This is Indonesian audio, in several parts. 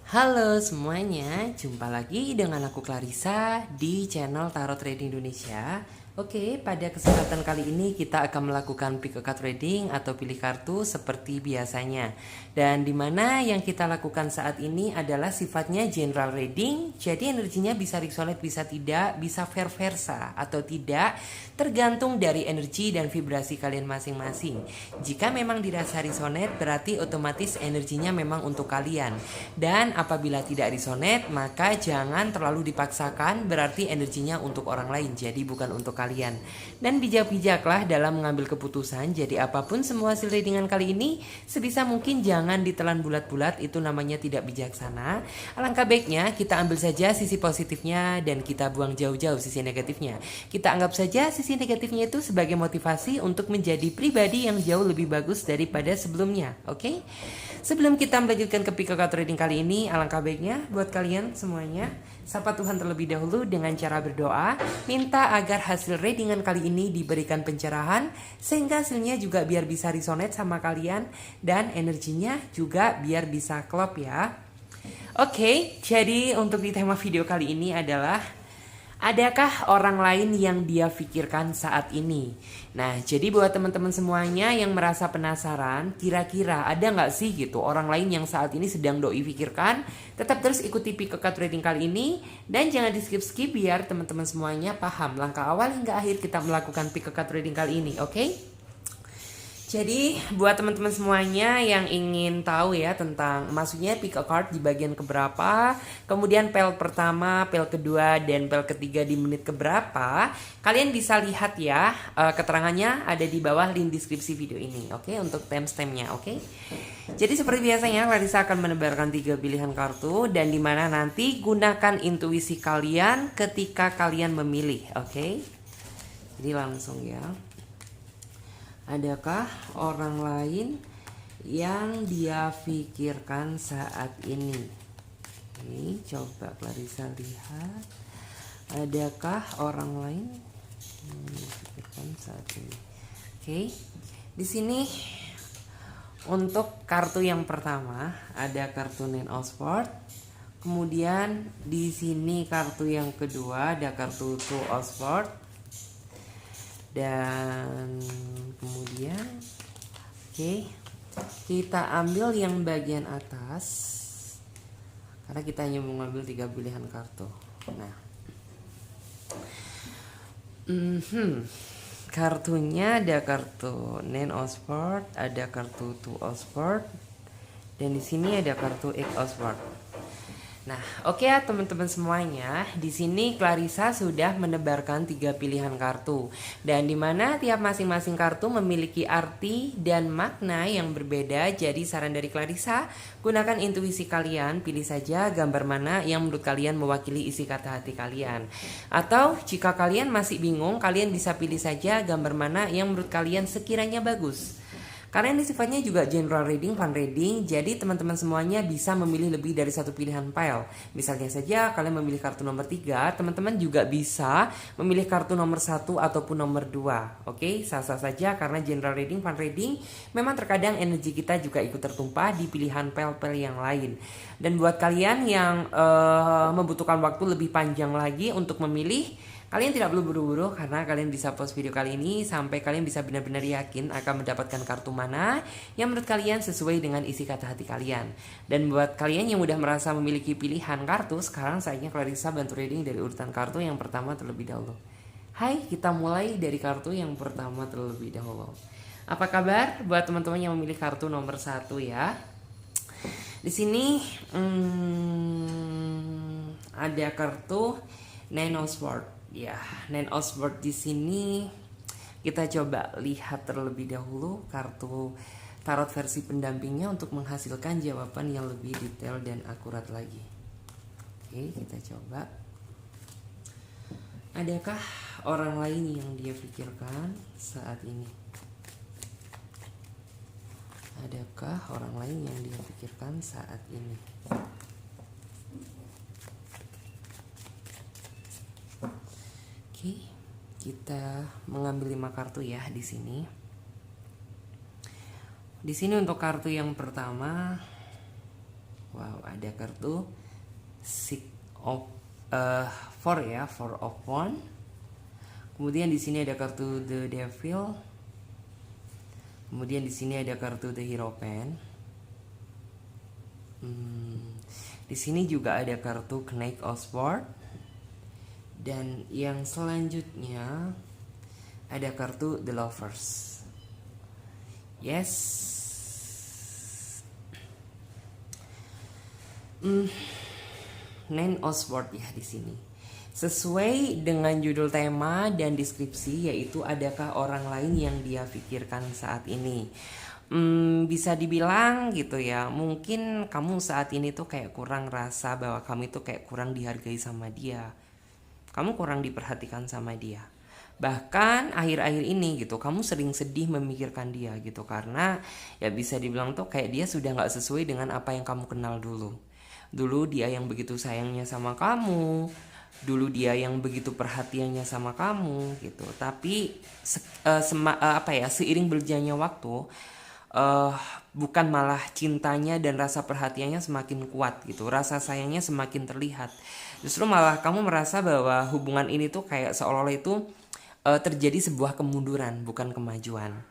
Halo semuanya, jumpa lagi dengan aku Clarissa di channel Tarot Trading Indonesia. Oke, pada kesempatan kali ini kita akan melakukan pick a card reading atau pilih kartu seperti biasanya. Dan dimana yang kita lakukan saat ini adalah sifatnya general reading, jadi energinya bisa resonate, bisa tidak, bisa fair versa atau tidak, tergantung dari energi dan vibrasi kalian masing-masing. Jika memang dirasa resonate, berarti otomatis energinya memang untuk kalian. Dan apabila tidak resonate, maka jangan terlalu dipaksakan, berarti energinya untuk orang lain, jadi bukan untuk kalian. Dan bijak-bijaklah dalam mengambil keputusan. Jadi apapun semua hasil readingan kali ini, sebisa mungkin jangan ditelan bulat-bulat, itu namanya tidak bijaksana. Alangkah baiknya kita ambil saja sisi positifnya dan kita buang jauh-jauh sisi negatifnya. Kita anggap saja sisi negatifnya itu sebagai motivasi untuk menjadi pribadi yang jauh lebih bagus daripada sebelumnya. Oke? Sebelum kita melanjutkan ke pick a card reading kali ini, alangkah baiknya buat kalian semuanya sapa Tuhan terlebih dahulu dengan cara berdoa, minta agar hasil readingan kali ini diberikan pencerahan sehingga hasilnya juga biar bisa resonate sama kalian dan energinya juga biar bisa klop ya. Oke, jadi untuk di tema video kali ini adalah adakah orang lain yang dia pikirkan saat ini? Nah, jadi buat teman-teman semuanya yang merasa penasaran, kira-kira ada nggak sih gitu orang lain yang saat ini sedang doi pikirkan? Tetap terus ikuti pick a card reading kali ini dan jangan di skip-skip biar teman-teman semuanya paham langkah awal hingga akhir kita melakukan pick a card reading kali ini, oke? Jadi buat teman-teman semuanya yang ingin tahu ya tentang maksudnya pick a card di bagian keberapa, kemudian pel pertama, pel kedua, dan pel ketiga di menit keberapa, kalian bisa lihat ya keterangannya ada di bawah link deskripsi video ini, oke? Untuk timestampnya, oke? Jadi seperti biasanya Clarissa akan menebarkan 3 pilihan kartu dan dimana nanti gunakan intuisi kalian ketika kalian memilih, oke? Jadi langsung ya. Adakah orang lain yang dia pikirkan saat ini? Oke, coba Clarissa lihat. Adakah orang lain yang dipikirkan saat ini? Oke, di sini untuk kartu yang pertama ada kartu Nine of Swords. Kemudian di sini kartu yang kedua ada kartu Two of Swords. Dan kemudian oke, kita ambil yang bagian atas karena kita hanya mengambil 3 pilihan kartu. Nah, kartunya ada kartu Nine of Swords, ada kartu Two of Swords, dan di sini ada kartu Eight of Swords. Nah, oke ya teman-teman semuanya, di sini Clarissa sudah menebarkan 3 pilihan kartu dan dimana tiap masing-masing kartu memiliki arti dan makna yang berbeda. Jadi saran dari Clarissa, gunakan intuisi kalian, pilih saja gambar mana yang menurut kalian mewakili isi kata hati kalian. Atau jika kalian masih bingung, kalian bisa pilih saja gambar mana yang menurut kalian sekiranya bagus. Karena ini sifatnya juga general reading, fun reading, jadi teman-teman semuanya bisa memilih lebih dari satu pilihan pile. Misalnya saja kalian memilih kartu nomor 3, teman-teman juga bisa memilih kartu nomor 1 ataupun nomor 2. Oke, sah-sah saja karena general reading, fun reading, memang terkadang energi kita juga ikut tertumpah di pilihan pile-pile yang lain. Dan buat kalian yang membutuhkan waktu lebih panjang lagi untuk memilih, kalian tidak perlu buru-buru karena kalian bisa pause video kali ini sampai kalian bisa benar-benar yakin akan mendapatkan kartu mana yang menurut kalian sesuai dengan isi kata hati kalian. Dan buat kalian yang udah merasa memiliki pilihan kartu, sekarang saatnya Clarissa bantu reading dari urutan kartu yang pertama terlebih dahulu. Hai, kita mulai dari kartu yang pertama terlebih dahulu. Apa kabar buat teman-teman yang memilih kartu nomor 1 ya? Di sini ada kartu Nine of Swords. Ya, Nine of Swords di sini kita coba lihat terlebih dahulu kartu tarot versi pendampingnya untuk menghasilkan jawaban yang lebih detail dan akurat lagi. Oke, kita coba. Adakah orang lain yang dia pikirkan saat ini? Adakah orang lain yang dia pikirkan saat ini? Oke, kita mengambil 5 kartu ya di sini. Di sini untuk kartu yang pertama Wow, ada kartu Six of Four ya, Four of Wands. Kemudian di sini ada kartu The Devil. Kemudian di sini ada kartu The Hierophant. Di sini juga ada kartu Knight of Swords. Dan yang selanjutnya ada kartu The Lovers. Yes. Nine of Swords ya di sini. Sesuai dengan judul tema dan deskripsi, yaitu adakah orang lain yang dia pikirkan saat ini. Bisa dibilang gitu ya, mungkin kamu saat ini tuh kayak kurang rasa bahwa kamu itu kayak kurang dihargai sama dia. Kamu kurang diperhatikan sama dia. Bahkan akhir-akhir ini gitu, kamu sering sedih memikirkan dia gitu, karena ya bisa dibilang tuh kayak dia sudah gak sesuai dengan apa yang kamu kenal dulu. Dulu dia yang begitu sayangnya sama kamu, dulu dia yang begitu perhatiannya sama kamu gitu. Tapi seiring berjalannya waktu, bukan malah cintanya dan rasa perhatiannya semakin kuat gitu, rasa sayangnya semakin terlihat. Justru malah kamu merasa bahwa hubungan ini tuh kayak seolah-olah itu terjadi sebuah kemunduran, bukan kemajuan.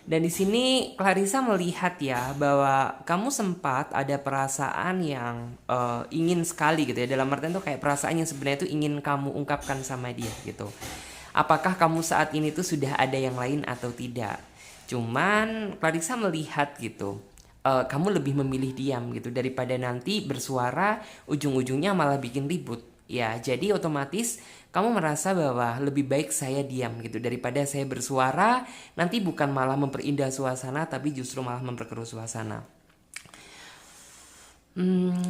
Dan di sini Clarissa melihat ya bahwa kamu sempat ada perasaan yang ingin sekali gitu ya, dalam artian tuh kayak perasaan yang sebenarnya tuh ingin kamu ungkapkan sama dia gitu. Apakah kamu saat ini tuh sudah ada yang lain atau tidak? Cuman Clarissa melihat gitu, kamu lebih memilih diam gitu daripada nanti bersuara ujung-ujungnya malah bikin ribut. Ya, jadi otomatis kamu merasa bahwa lebih baik saya diam gitu daripada saya bersuara, nanti bukan malah memperindah suasana tapi justru malah memperkeruh suasana.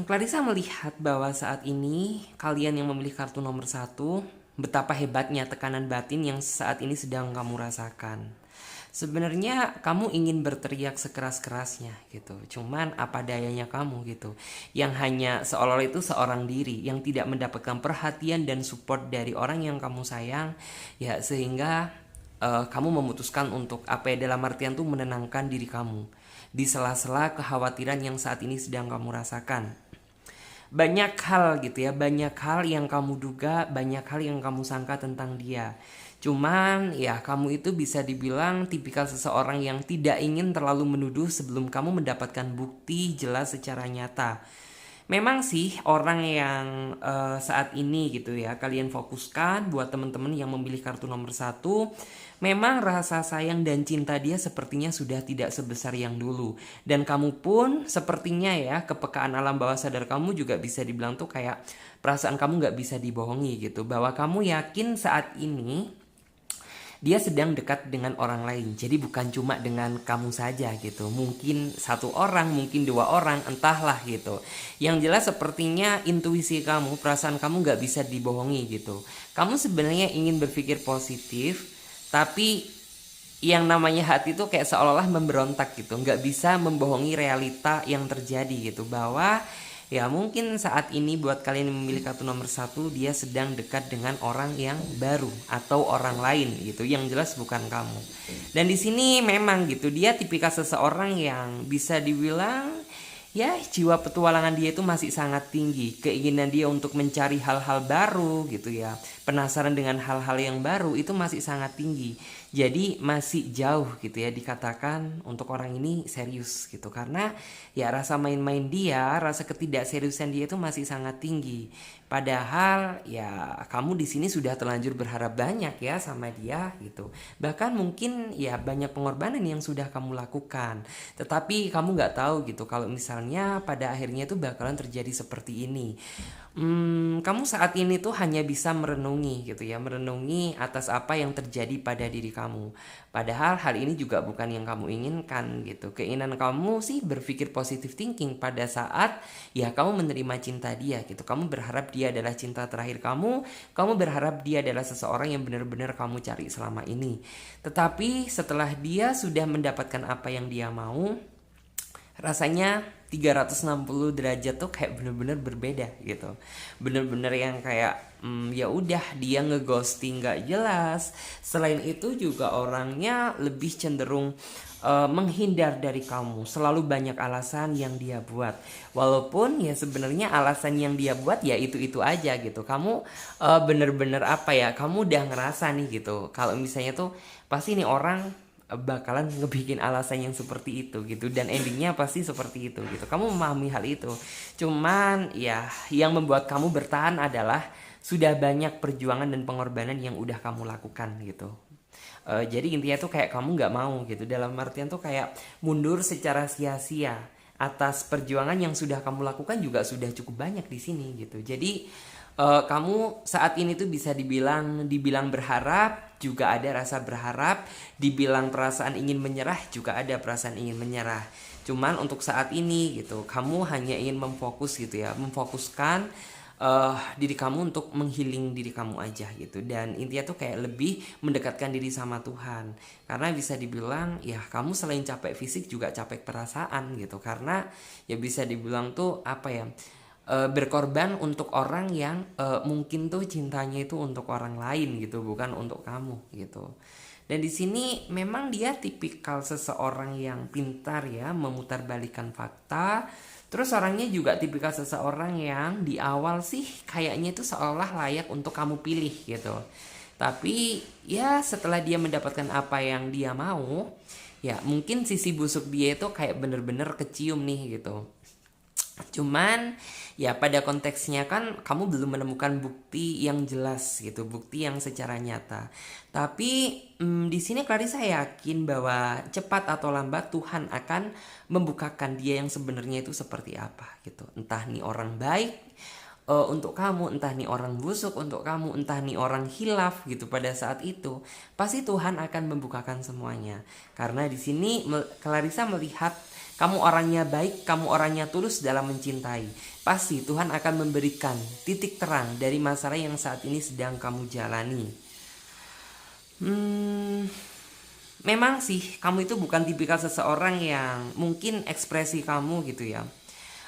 Clarissa melihat bahwa saat ini kalian yang memilih kartu nomor 1, betapa hebatnya tekanan batin yang saat ini sedang kamu rasakan. Sebenarnya kamu ingin berteriak sekeras-kerasnya gitu, cuman apa dayanya kamu gitu, yang hanya seolah-olah itu seorang diri yang tidak mendapatkan perhatian dan support dari orang yang kamu sayang, ya sehingga kamu memutuskan untuk dalam artian tuh menenangkan diri kamu di sela-sela kekhawatiran yang saat ini sedang kamu rasakan. Banyak hal gitu ya, banyak hal yang kamu duga, banyak hal yang kamu sangka tentang dia. Cuman ya kamu itu bisa dibilang tipikal seseorang yang tidak ingin terlalu menuduh sebelum kamu mendapatkan bukti jelas secara nyata. Memang sih orang yang saat ini gitu ya kalian fokuskan buat teman-teman yang memilih kartu nomor 1, memang rasa sayang dan cinta dia sepertinya sudah tidak sebesar yang dulu. Dan kamu pun sepertinya ya, kepekaan alam bawah sadar kamu juga bisa dibilang tuh kayak perasaan kamu gak bisa dibohongi gitu, bahwa kamu yakin saat ini dia sedang dekat dengan orang lain. Jadi bukan cuma dengan kamu saja gitu. Mungkin 1 orang, mungkin 2 orang, entahlah gitu. Yang jelas sepertinya intuisi kamu, perasaan kamu gak bisa dibohongi gitu. Kamu sebenarnya ingin berpikir positif, tapi yang namanya hati itu kayak seolah-olah memberontak gitu. Gak bisa membohongi realita yang terjadi gitu. Bahwa ya mungkin saat ini buat kalian yang memilih kartu nomor 1, dia sedang dekat dengan orang yang baru atau orang lain gitu, yang jelas bukan kamu. Dan di sini memang gitu, dia tipikal seseorang yang bisa dibilang ya jiwa petualangan dia itu masih sangat tinggi. Keinginan dia untuk mencari hal-hal baru gitu ya, penasaran dengan hal-hal yang baru itu masih sangat tinggi. Jadi masih jauh gitu ya dikatakan untuk orang ini serius gitu, karena ya rasa main-main dia, rasa ketidakseriusan dia itu masih sangat tinggi. Padahal ya kamu di sini sudah terlanjur berharap banyak ya sama dia gitu. Bahkan mungkin ya banyak pengorbanan yang sudah kamu lakukan. Tetapi kamu nggak tahu gitu kalau misalnya pada akhirnya itu bakalan terjadi seperti ini. Kamu saat ini tuh hanya bisa merenungi gitu ya, merenungi atas apa yang terjadi pada diri kamu. Padahal hal ini juga bukan yang kamu inginkan gitu. Keinginan kamu sih berpikir positive thinking pada saat ya kamu menerima cinta dia gitu. Kamu berharap dia adalah cinta terakhir kamu berharap dia adalah seseorang yang benar-benar kamu cari selama ini. Tetapi setelah dia sudah mendapatkan apa yang dia mau, rasanya 360 derajat tuh kayak bener-bener berbeda gitu. Bener-bener yang kayak ya udah dia ngeghosting nggak jelas. Selain itu juga orangnya lebih cenderung menghindar dari kamu. Selalu banyak alasan yang dia buat. Walaupun ya sebenarnya alasan yang dia buat ya itu aja gitu. Kamu bener-bener apa ya? Kamu udah ngerasa nih gitu. Kalau misalnya tuh pasti nih orang bakalan ngebikin alasan yang seperti itu gitu, dan endingnya pasti seperti itu gitu. Kamu memahami hal itu. Cuman ya yang membuat kamu bertahan adalah sudah banyak perjuangan dan pengorbanan yang udah kamu lakukan gitu. Jadi intinya tuh kayak kamu nggak mau gitu, dalam artian tuh kayak mundur secara sia-sia atas perjuangan yang sudah kamu lakukan juga sudah cukup banyak di sini gitu. Jadi kamu saat ini tuh bisa dibilang berharap, juga ada rasa berharap, dibilang perasaan ingin menyerah, juga ada perasaan ingin menyerah. Cuman untuk saat ini gitu, kamu hanya ingin memfokus gitu ya, memfokuskan diri kamu untuk menghealing diri kamu aja gitu. Dan intinya tuh kayak lebih mendekatkan diri sama Tuhan, karena bisa dibilang ya kamu selain capek fisik juga capek perasaan gitu. Karena ya bisa dibilang tuh apa ya, berkorban untuk orang yang mungkin tuh cintanya itu untuk orang lain gitu, bukan untuk kamu gitu. Dan di sini memang dia tipikal seseorang yang pintar ya, memutarbalikkan fakta. Terus orangnya juga tipikal seseorang yang di awal sih kayaknya itu seolah layak untuk kamu pilih gitu. Tapi ya setelah dia mendapatkan apa yang dia mau, ya mungkin sisi busuk dia itu kayak bener-bener kecium nih gitu. Cuman ya pada konteksnya kan kamu belum menemukan bukti yang jelas gitu, bukti yang secara nyata. Tapi di sini Clarissa yakin bahwa cepat atau lambat Tuhan akan membukakan dia yang sebenarnya itu seperti apa gitu. Entah nih orang baik untuk kamu, entah nih orang busuk untuk kamu, entah nih orang hilaf gitu pada saat itu, pasti Tuhan akan membukakan semuanya. Karena di sini Clarissa melihat kamu orangnya baik, kamu orangnya tulus dalam mencintai. Pasti Tuhan akan memberikan titik terang dari masalah yang saat ini sedang kamu jalani. Memang sih kamu itu bukan tipikal seseorang yang mungkin ekspresi kamu gitu ya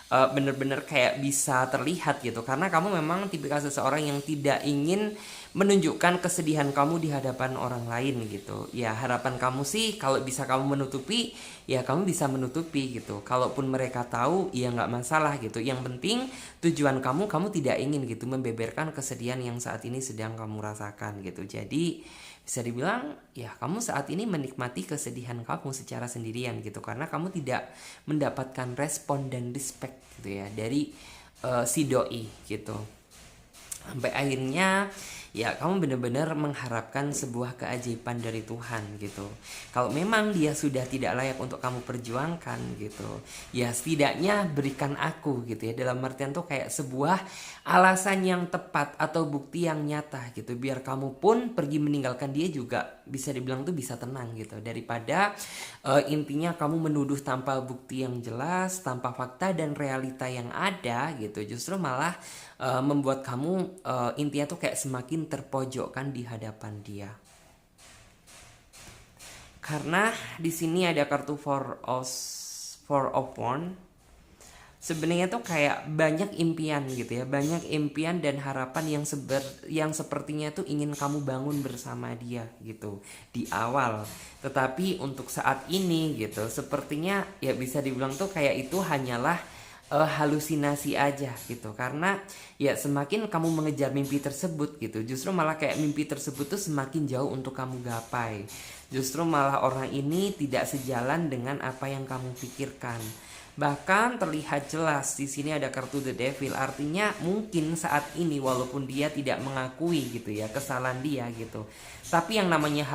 bener-bener kayak bisa terlihat gitu, karena kamu memang tipikal seseorang yang tidak ingin menunjukkan kesedihan kamu di hadapan orang lain gitu. Ya harapan kamu sih kalau bisa kamu menutupi, ya kamu bisa menutupi gitu. Kalaupun mereka tahu ya nggak masalah gitu. Yang penting tujuan kamu tidak ingin gitu membeberkan kesedihan yang saat ini sedang kamu rasakan gitu. Jadi bisa dibilang ya kamu saat ini menikmati kesedihan kamu secara sendirian gitu, karena kamu tidak mendapatkan respon dan respect gitu ya dari si doi gitu. Sampai akhirnya ya kamu benar-benar mengharapkan sebuah keajaiban dari Tuhan gitu. Kalau memang dia sudah tidak layak untuk kamu perjuangkan gitu, ya setidaknya berikan aku gitu ya. Dalam artian tuh kayak sebuah alasan yang tepat atau bukti yang nyata gitu, biar kamu pun pergi meninggalkan dia juga bisa dibilang tuh bisa tenang gitu. Daripada intinya kamu menuduh tanpa bukti yang jelas, tanpa fakta dan realita yang ada gitu, justru malah membuat kamu intinya tuh kayak semakin terpojokkan di hadapan dia. Karena di sini ada kartu Four of Wands. Sebenarnya tuh kayak banyak impian gitu ya, banyak impian dan harapan yang sepertinya tuh ingin kamu bangun bersama dia gitu di awal. Tetapi untuk saat ini gitu, sepertinya ya bisa dibilang tuh kayak itu hanyalah halusinasi aja gitu. Karena ya semakin kamu mengejar mimpi tersebut gitu, justru malah kayak mimpi tersebut tuh semakin jauh untuk kamu gapai. Justru malah orang ini tidak sejalan dengan apa yang kamu pikirkan. Bahkan terlihat jelas di sini ada kartu The Devil, artinya mungkin saat ini walaupun dia tidak mengakui gitu ya kesalahan dia gitu, tapi yang namanya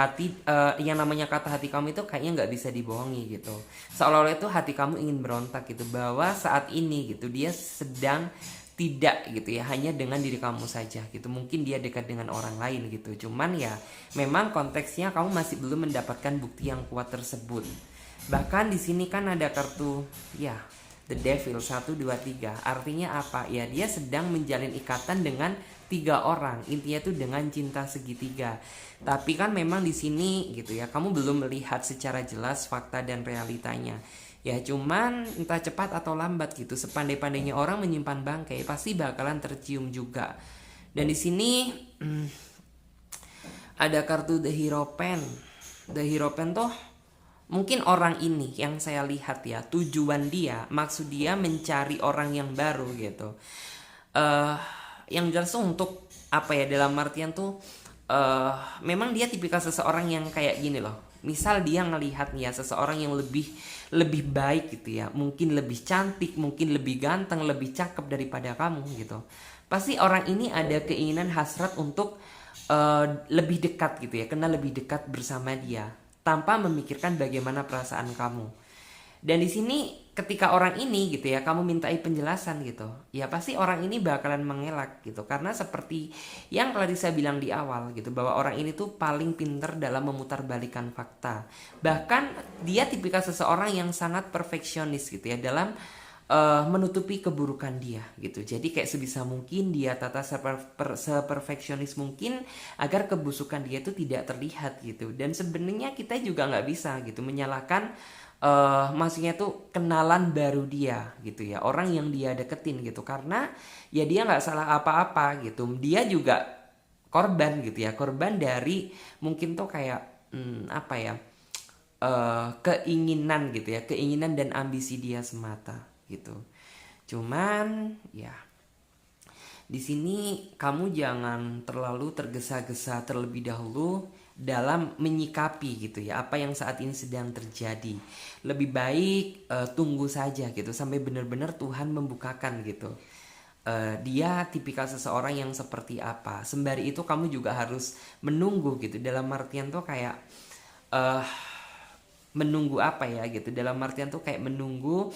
yang namanya kata hati kamu itu kayaknya nggak bisa dibohongi gitu. Seolah-olah itu hati kamu ingin berontak gitu, bahwa saat ini gitu dia sedang tidak gitu ya hanya dengan diri kamu saja gitu. Mungkin dia dekat dengan orang lain gitu, cuman ya memang konteksnya kamu masih belum mendapatkan bukti yang kuat tersebut. Bahkan di sini kan ada kartu ya The Devil 1, 2, 3. Artinya apa? Ya dia sedang menjalin ikatan dengan 3 orang. Intinya tuh dengan cinta segitiga. Tapi kan memang di sini gitu ya, kamu belum melihat secara jelas fakta dan realitanya. Ya cuman entah cepat atau lambat gitu, sepandai-pandainya orang menyimpan bangkai pasti bakalan tercium juga. Dan di sini ada kartu The Hierophant. The Hierophant tuh mungkin orang ini yang saya lihat ya, tujuan dia, maksud dia mencari orang yang baru gitu. Yang jelas tuh untuk apa ya, dalam artian tuh memang dia tipikal seseorang yang kayak gini loh. Misal dia ngelihat nih ya seseorang yang lebih baik gitu ya, mungkin lebih cantik, mungkin lebih ganteng, lebih cakep daripada kamu gitu. Pasti orang ini ada keinginan hasrat untuk lebih dekat gitu ya, kenal lebih dekat bersama dia tanpa memikirkan bagaimana perasaan kamu. Dan di sini ketika orang ini gitu ya, kamu mintai penjelasan gitu, ya pasti orang ini bakalan mengelak gitu. Karena seperti yang Clarissa bilang di awal gitu, bahwa orang ini tuh paling pinter dalam memutarbalikkan fakta. Bahkan dia tipikal seseorang yang sangat perfeksionis gitu ya, dalam menutupi keburukan dia gitu. Jadi kayak sebisa mungkin dia tata seperfeksionis mungkin agar kebusukan dia itu tidak terlihat gitu. Dan sebenarnya kita juga nggak bisa gitu menyalahkan maksudnya tuh kenalan baru dia gitu ya, orang yang dia deketin gitu, karena ya dia nggak salah apa-apa gitu. Dia juga korban gitu ya, korban dari mungkin tuh kayak apa ya, keinginan gitu ya, keinginan dan ambisi dia semata gitu. Cuman ya di sini kamu jangan terlalu tergesa-gesa terlebih dahulu dalam menyikapi gitu ya apa yang saat ini sedang terjadi. Lebih baik tunggu saja gitu sampai benar-benar Tuhan membukakan gitu. Dia tipikal seseorang yang seperti apa. Sembari itu kamu juga harus menunggu gitu. Dalam artian tuh kayak menunggu apa ya gitu. Dalam artian tuh kayak menunggu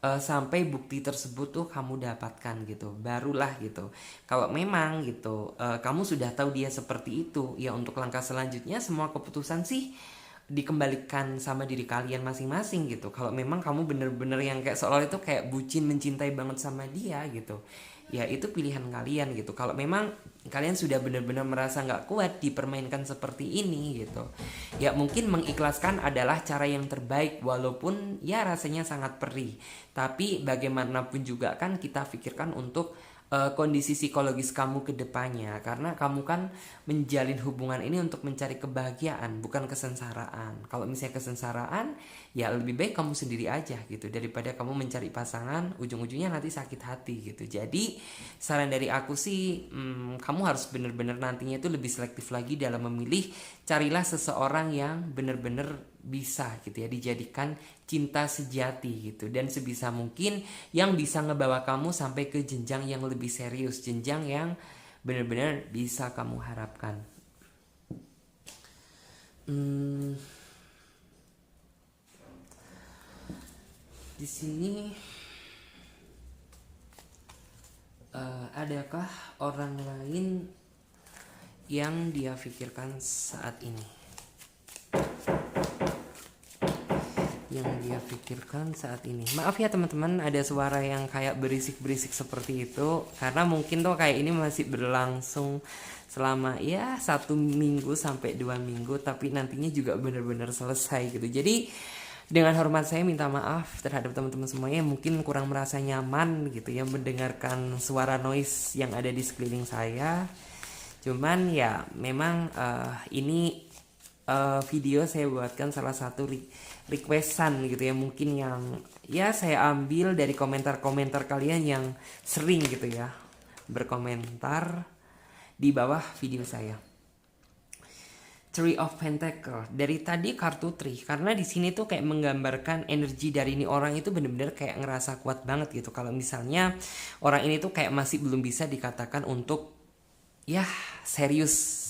sampai bukti tersebut tuh kamu dapatkan gitu, barulah gitu. Kalau memang gitu kamu sudah tahu dia seperti itu, ya untuk langkah selanjutnya semua keputusan sih dikembalikan sama diri kalian masing-masing gitu. Kalau memang kamu bener-bener yang kayak seolah itu kayak bucin mencintai banget sama dia gitu, ya itu pilihan kalian gitu. Kalau memang kalian sudah benar-benar merasa nggak kuat dipermainkan seperti ini gitu, ya mungkin mengikhlaskan adalah cara yang terbaik, walaupun ya rasanya sangat perih. Tapi bagaimanapun juga kan kita pikirkan untuk kondisi psikologis kamu ke depannya, karena kamu kan menjalin hubungan ini untuk mencari kebahagiaan, bukan kesengsaraan. Kalau misalnya kesengsaraan, ya lebih baik kamu sendiri aja gitu, daripada kamu mencari pasangan ujung-ujungnya nanti sakit hati gitu. Jadi saran dari aku sih, kamu harus benar-benar nantinya itu lebih selektif lagi dalam memilih. Carilah seseorang yang benar-benar bisa gitu ya dijadikan cinta sejati gitu, dan sebisa mungkin yang bisa ngebawa kamu sampai ke jenjang yang lebih serius, jenjang yang benar-benar bisa kamu harapkan. Di sini adakah orang lain yang dia pikirkan saat ini? Yang dia pikirkan saat ini. Maaf ya teman-teman, ada suara yang kayak berisik-berisik seperti itu, karena mungkin tuh kayak ini masih berlangsung selama ya 1 minggu sampai 2 minggu, tapi nantinya juga benar-benar selesai gitu. Jadi dengan hormat saya minta maaf terhadap teman-teman semuanya yang mungkin kurang merasa nyaman gitu ya mendengarkan suara noise yang ada di sekeliling saya. Cuman ya memang ini video saya buatkan salah satu requestan gitu ya, mungkin yang ya saya ambil dari komentar-komentar kalian yang sering gitu ya berkomentar di bawah video saya. Three of Pentacle, dari tadi kartu Three, karena di sini tuh kayak menggambarkan energi dari ini orang itu bener-bener kayak ngerasa kuat banget gitu. Kalau misalnya orang ini tuh kayak masih belum bisa dikatakan untuk ya serius,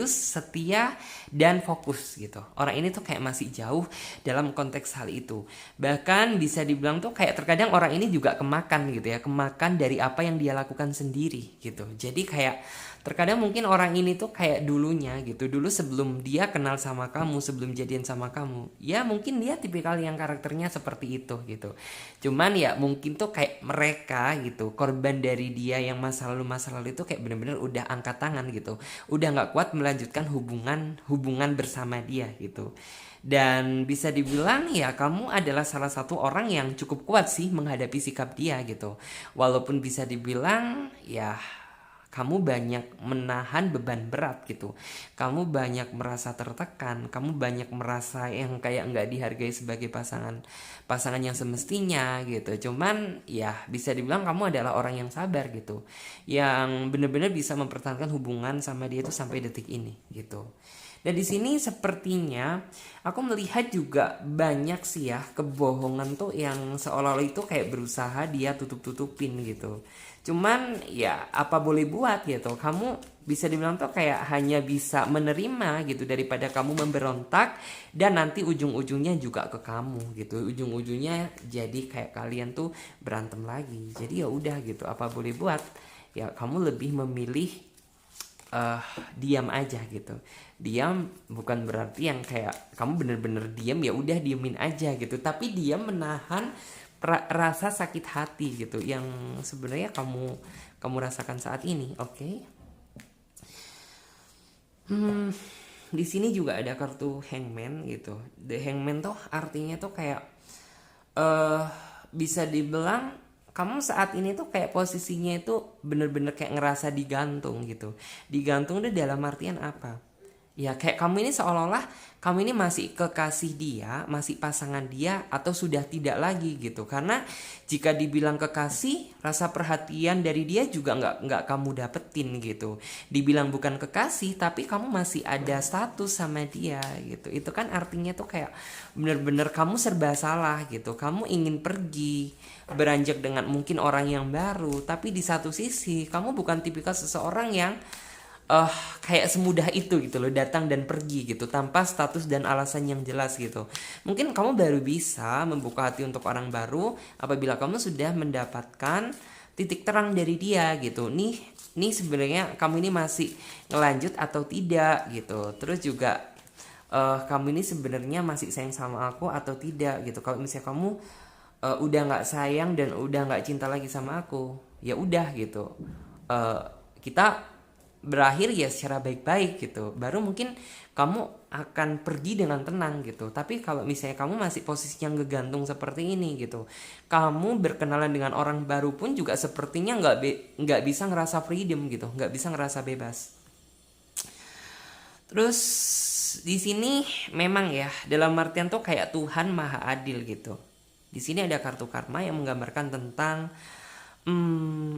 setia, dan fokus gitu. Orang ini tuh kayak masih jauh dalam konteks hal itu. Bahkan bisa dibilang tuh kayak terkadang orang ini juga kemakan gitu ya, kemakan dari apa yang dia lakukan sendiri gitu. Jadi kayak terkadang mungkin orang ini tuh kayak dulunya gitu, dulu sebelum dia kenal sama kamu, sebelum jadian sama kamu, ya mungkin dia tipikal yang karakternya seperti itu gitu. Cuman ya mungkin tuh kayak mereka gitu, korban dari dia yang masa lalu itu kayak bener-bener udah angkat tangan gitu, udah nggak kuat kuat melanjutkan hubungan bersama dia gitu. Dan bisa dibilang ya kamu adalah salah satu orang yang cukup kuat sih menghadapi sikap dia gitu. Walaupun bisa dibilang ya kamu banyak menahan beban berat gitu. Kamu banyak merasa tertekan, kamu banyak merasa yang kayak nggak dihargai sebagai pasangan yang semestinya gitu. Cuman ya bisa dibilang kamu adalah orang yang sabar gitu, yang benar-benar bisa mempertahankan hubungan sama dia itu sampai detik ini gitu. Dan di sini sepertinya aku melihat juga banyak sih ya kebohongan tuh yang seolah-olah itu kayak berusaha dia tutup-tutupin gitu. Cuman ya apa boleh buat gitu. Kamu bisa dibilang tuh kayak hanya bisa menerima gitu daripada kamu memberontak dan nanti ujung-ujungnya juga ke kamu gitu. Ujung-ujungnya jadi kayak kalian tuh berantem lagi. Jadi ya udah gitu, apa boleh buat. Ya kamu lebih memilih diam aja gitu. Diam bukan berarti yang kayak kamu bener-bener diam ya udah diemin aja gitu, tapi diam menahan rasa sakit hati gitu yang sebenarnya kamu rasakan saat ini. Oke. Di sini juga ada kartu Hangman gitu. The Hangman tuh artinya tuh kayak bisa dibilang kamu saat ini tuh kayak posisinya itu bener-bener kayak ngerasa digantung gitu. Digantung tuh dalam artian apa? Ya kayak kamu ini seolah-olah kamu ini masih kekasih dia, masih pasangan dia, atau sudah tidak lagi gitu. Karena jika dibilang kekasih, rasa perhatian dari dia juga nggak kamu dapetin gitu. Dibilang bukan kekasih, tapi kamu masih ada status sama dia gitu. Itu kan artinya tuh kayak bener-bener kamu serba salah gitu. Kamu ingin pergi, beranjak dengan mungkin orang yang baru, tapi di satu sisi kamu bukan tipikal seseorang yang kayak semudah itu gitu loh, datang dan pergi gitu tanpa status dan alasan yang jelas gitu. Mungkin kamu baru bisa membuka hati untuk orang baru apabila kamu sudah mendapatkan titik terang dari dia gitu. Nih sebenarnya kamu ini masih ngelanjut atau tidak gitu. Terus juga kamu ini sebenarnya masih sayang sama aku atau tidak gitu. Kalau misalnya kamu udah nggak sayang dan udah nggak cinta lagi sama aku, ya udah gitu. Kita berakhir ya secara baik-baik gitu, baru mungkin kamu akan pergi dengan tenang gitu. Tapi kalau misalnya kamu masih posisi yang ngegantung seperti ini gitu, kamu berkenalan dengan orang baru pun juga sepertinya nggak bisa ngerasa freedom gitu, nggak bisa ngerasa bebas. Terus di sini memang ya dalam artian tuh kayak Tuhan maha adil gitu. Di sini ada kartu karma yang menggambarkan tentang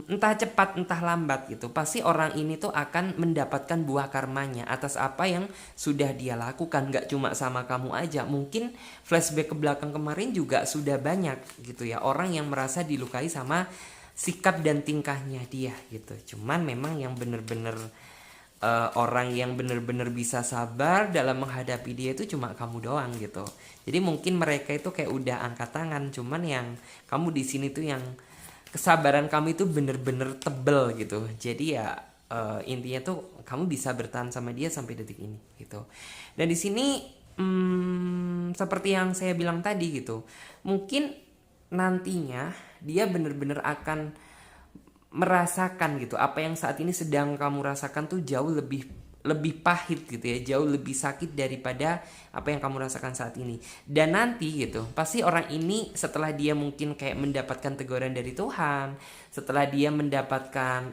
entah cepat entah lambat gitu, pasti orang ini tuh akan mendapatkan buah karmanya atas apa yang sudah dia lakukan. Gak cuma sama kamu aja, mungkin flashback ke belakang kemarin juga sudah banyak gitu ya orang yang merasa dilukai sama sikap dan tingkahnya dia gitu. Cuman memang yang bener-bener orang yang bener-bener bisa sabar dalam menghadapi dia itu cuma kamu doang gitu. Jadi mungkin mereka itu kayak udah angkat tangan, cuman yang kamu di sini tuh yang kesabaran kamu itu bener-bener tebel gitu. Jadi ya intinya tuh kamu bisa bertahan sama dia sampai detik ini gitu. Dan di sini seperti yang saya bilang tadi gitu, mungkin nantinya dia bener-bener akan merasakan gitu apa yang saat ini sedang kamu rasakan tuh jauh lebih pahit gitu ya, jauh lebih sakit daripada apa yang kamu rasakan saat ini. Dan nanti gitu pasti orang ini setelah dia mungkin kayak mendapatkan teguran dari Tuhan, setelah dia mendapatkan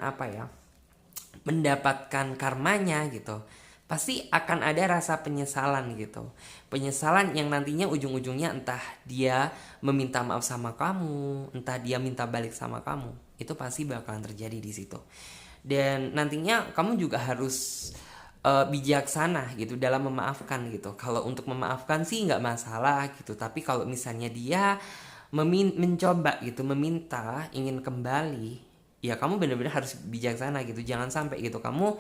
mendapatkan karmanya gitu, pasti akan ada rasa penyesalan gitu. Penyesalan yang nantinya ujung-ujungnya entah dia meminta maaf sama kamu, entah dia minta balik sama kamu. Itu pasti bakalan terjadi di situ. Dan nantinya kamu juga harus bijaksana gitu dalam memaafkan gitu. Kalau untuk memaafkan sih nggak masalah gitu, tapi kalau misalnya dia mencoba gitu meminta ingin kembali, ya kamu benar-benar harus bijaksana gitu. Jangan sampai gitu kamu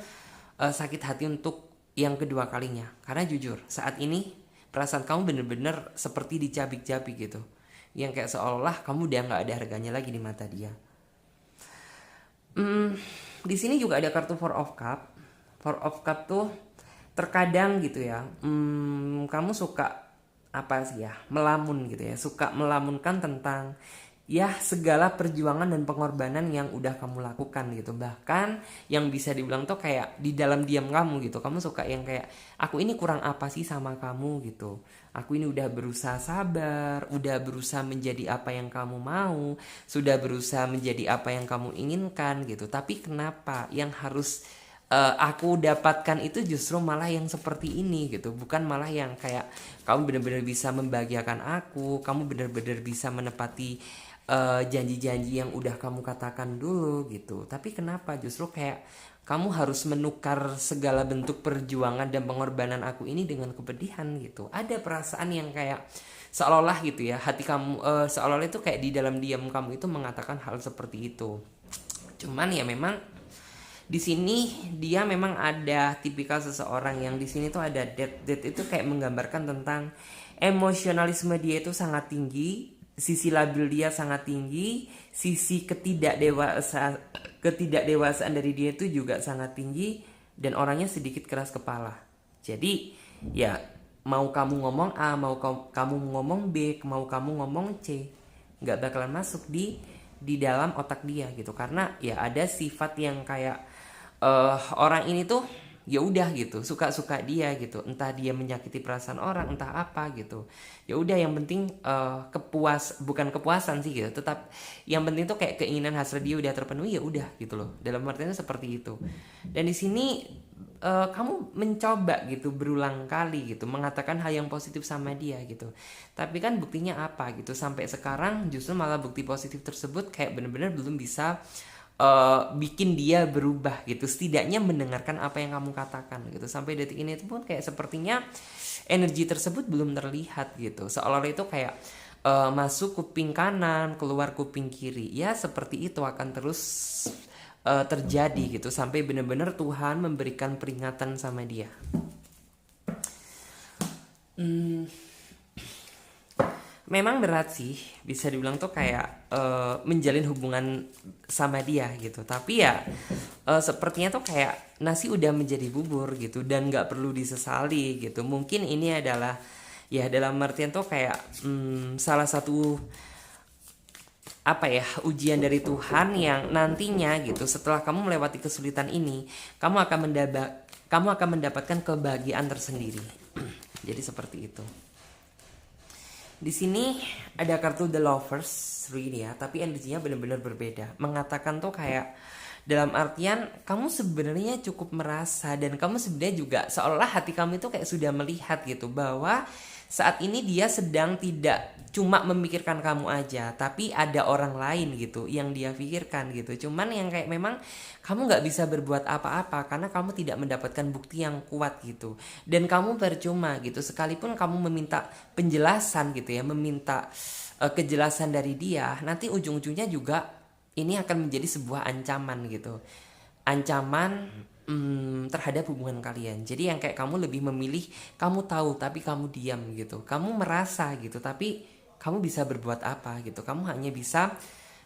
sakit hati untuk yang kedua kalinya. Karena jujur saat ini perasaan kamu benar-benar seperti dicabik-cabik gitu, yang kayak seolah kamu udah nggak ada harganya lagi di mata dia. Di sini juga ada kartu Four of Cup. Four of Cup tuh terkadang gitu ya, kamu suka apa sih ya, melamun gitu ya, suka melamunkan tentang ya segala perjuangan dan pengorbanan yang udah kamu lakukan gitu. Bahkan yang bisa dibilang tuh kayak di dalam diam kamu gitu, kamu suka yang kayak aku ini kurang apa sih sama kamu gitu, aku ini udah berusaha sabar, udah berusaha menjadi apa yang kamu mau, sudah berusaha menjadi apa yang kamu inginkan gitu, tapi kenapa yang harus aku dapatkan itu justru malah yang seperti ini gitu, bukan malah yang kayak kamu benar-benar bisa membahagiakan aku, kamu benar-benar bisa menepati janji-janji yang udah kamu katakan dulu gitu. Tapi kenapa justru kayak kamu harus menukar segala bentuk perjuangan dan pengorbanan aku ini dengan kepedihan gitu. Ada perasaan yang kayak seolah-olah gitu ya, hati kamu seolah-olah itu kayak di dalam diam kamu itu mengatakan hal seperti itu. Cuman ya memang di sini dia memang ada tipikal seseorang yang di sini tuh ada dead itu kayak menggambarkan tentang emosionalisme dia itu sangat tinggi, sisi labil dia sangat tinggi, sisi ketidakdewasaan dari dia itu juga sangat tinggi, dan orangnya sedikit keras kepala. Jadi ya mau kamu ngomong A, mau kamu ngomong B, mau kamu ngomong C, nggak bakalan masuk di dalam otak dia gitu, karena ya ada sifat yang kayak orang ini tuh ya udah gitu, suka-suka dia gitu, entah dia menyakiti perasaan orang, entah apa gitu, ya udah yang penting bukan kepuasan sih gitu, tetap yang penting tuh kayak keinginan hasrat dia udah terpenuhi, ya udah gitu loh, dalam artinya seperti itu. Dan di sini kamu mencoba gitu berulang kali gitu mengatakan hal yang positif sama dia gitu, tapi kan buktinya apa gitu, sampai sekarang justru malah bukti positif tersebut kayak bener-bener belum bisa bikin dia berubah gitu, setidaknya mendengarkan apa yang kamu katakan gitu. Sampai detik ini pun kayak sepertinya energi tersebut belum terlihat gitu, seolah-olah itu kayak masuk kuping kanan keluar kuping kiri, ya seperti itu akan terus terjadi gitu sampai benar-benar Tuhan memberikan peringatan sama dia. Memang berat sih, bisa dibilang tuh kayak menjalin hubungan sama dia gitu, tapi ya sepertinya tuh kayak nasi udah menjadi bubur gitu dan nggak perlu disesali gitu. Mungkin ini adalah ya dalam artian tuh kayak salah satu apa ya, ujian dari Tuhan yang nantinya gitu setelah kamu melewati kesulitan ini kamu akan mendapatkan kebahagiaan tersendiri. Jadi seperti itu. Di sini ada kartu The Lovers really ya, tapi energinya benar-benar berbeda. Mengatakan tuh kayak dalam artian kamu sebenarnya cukup merasa dan kamu sebenarnya juga seolah hati kamu itu kayak sudah melihat gitu bahwa saat ini dia sedang tidak cuma memikirkan kamu aja, tapi ada orang lain gitu yang dia pikirkan gitu. Cuman yang kayak memang kamu nggak bisa berbuat apa-apa karena kamu tidak mendapatkan bukti yang kuat gitu, dan kamu percuma gitu, sekalipun kamu meminta penjelasan gitu ya, meminta kejelasan dari dia, nanti ujung-ujungnya juga ini akan menjadi sebuah ancaman gitu, ancaman terhadap hubungan kalian. Jadi yang kayak kamu lebih memilih kamu tahu tapi kamu diam gitu, kamu merasa gitu tapi kamu bisa berbuat apa gitu, kamu hanya bisa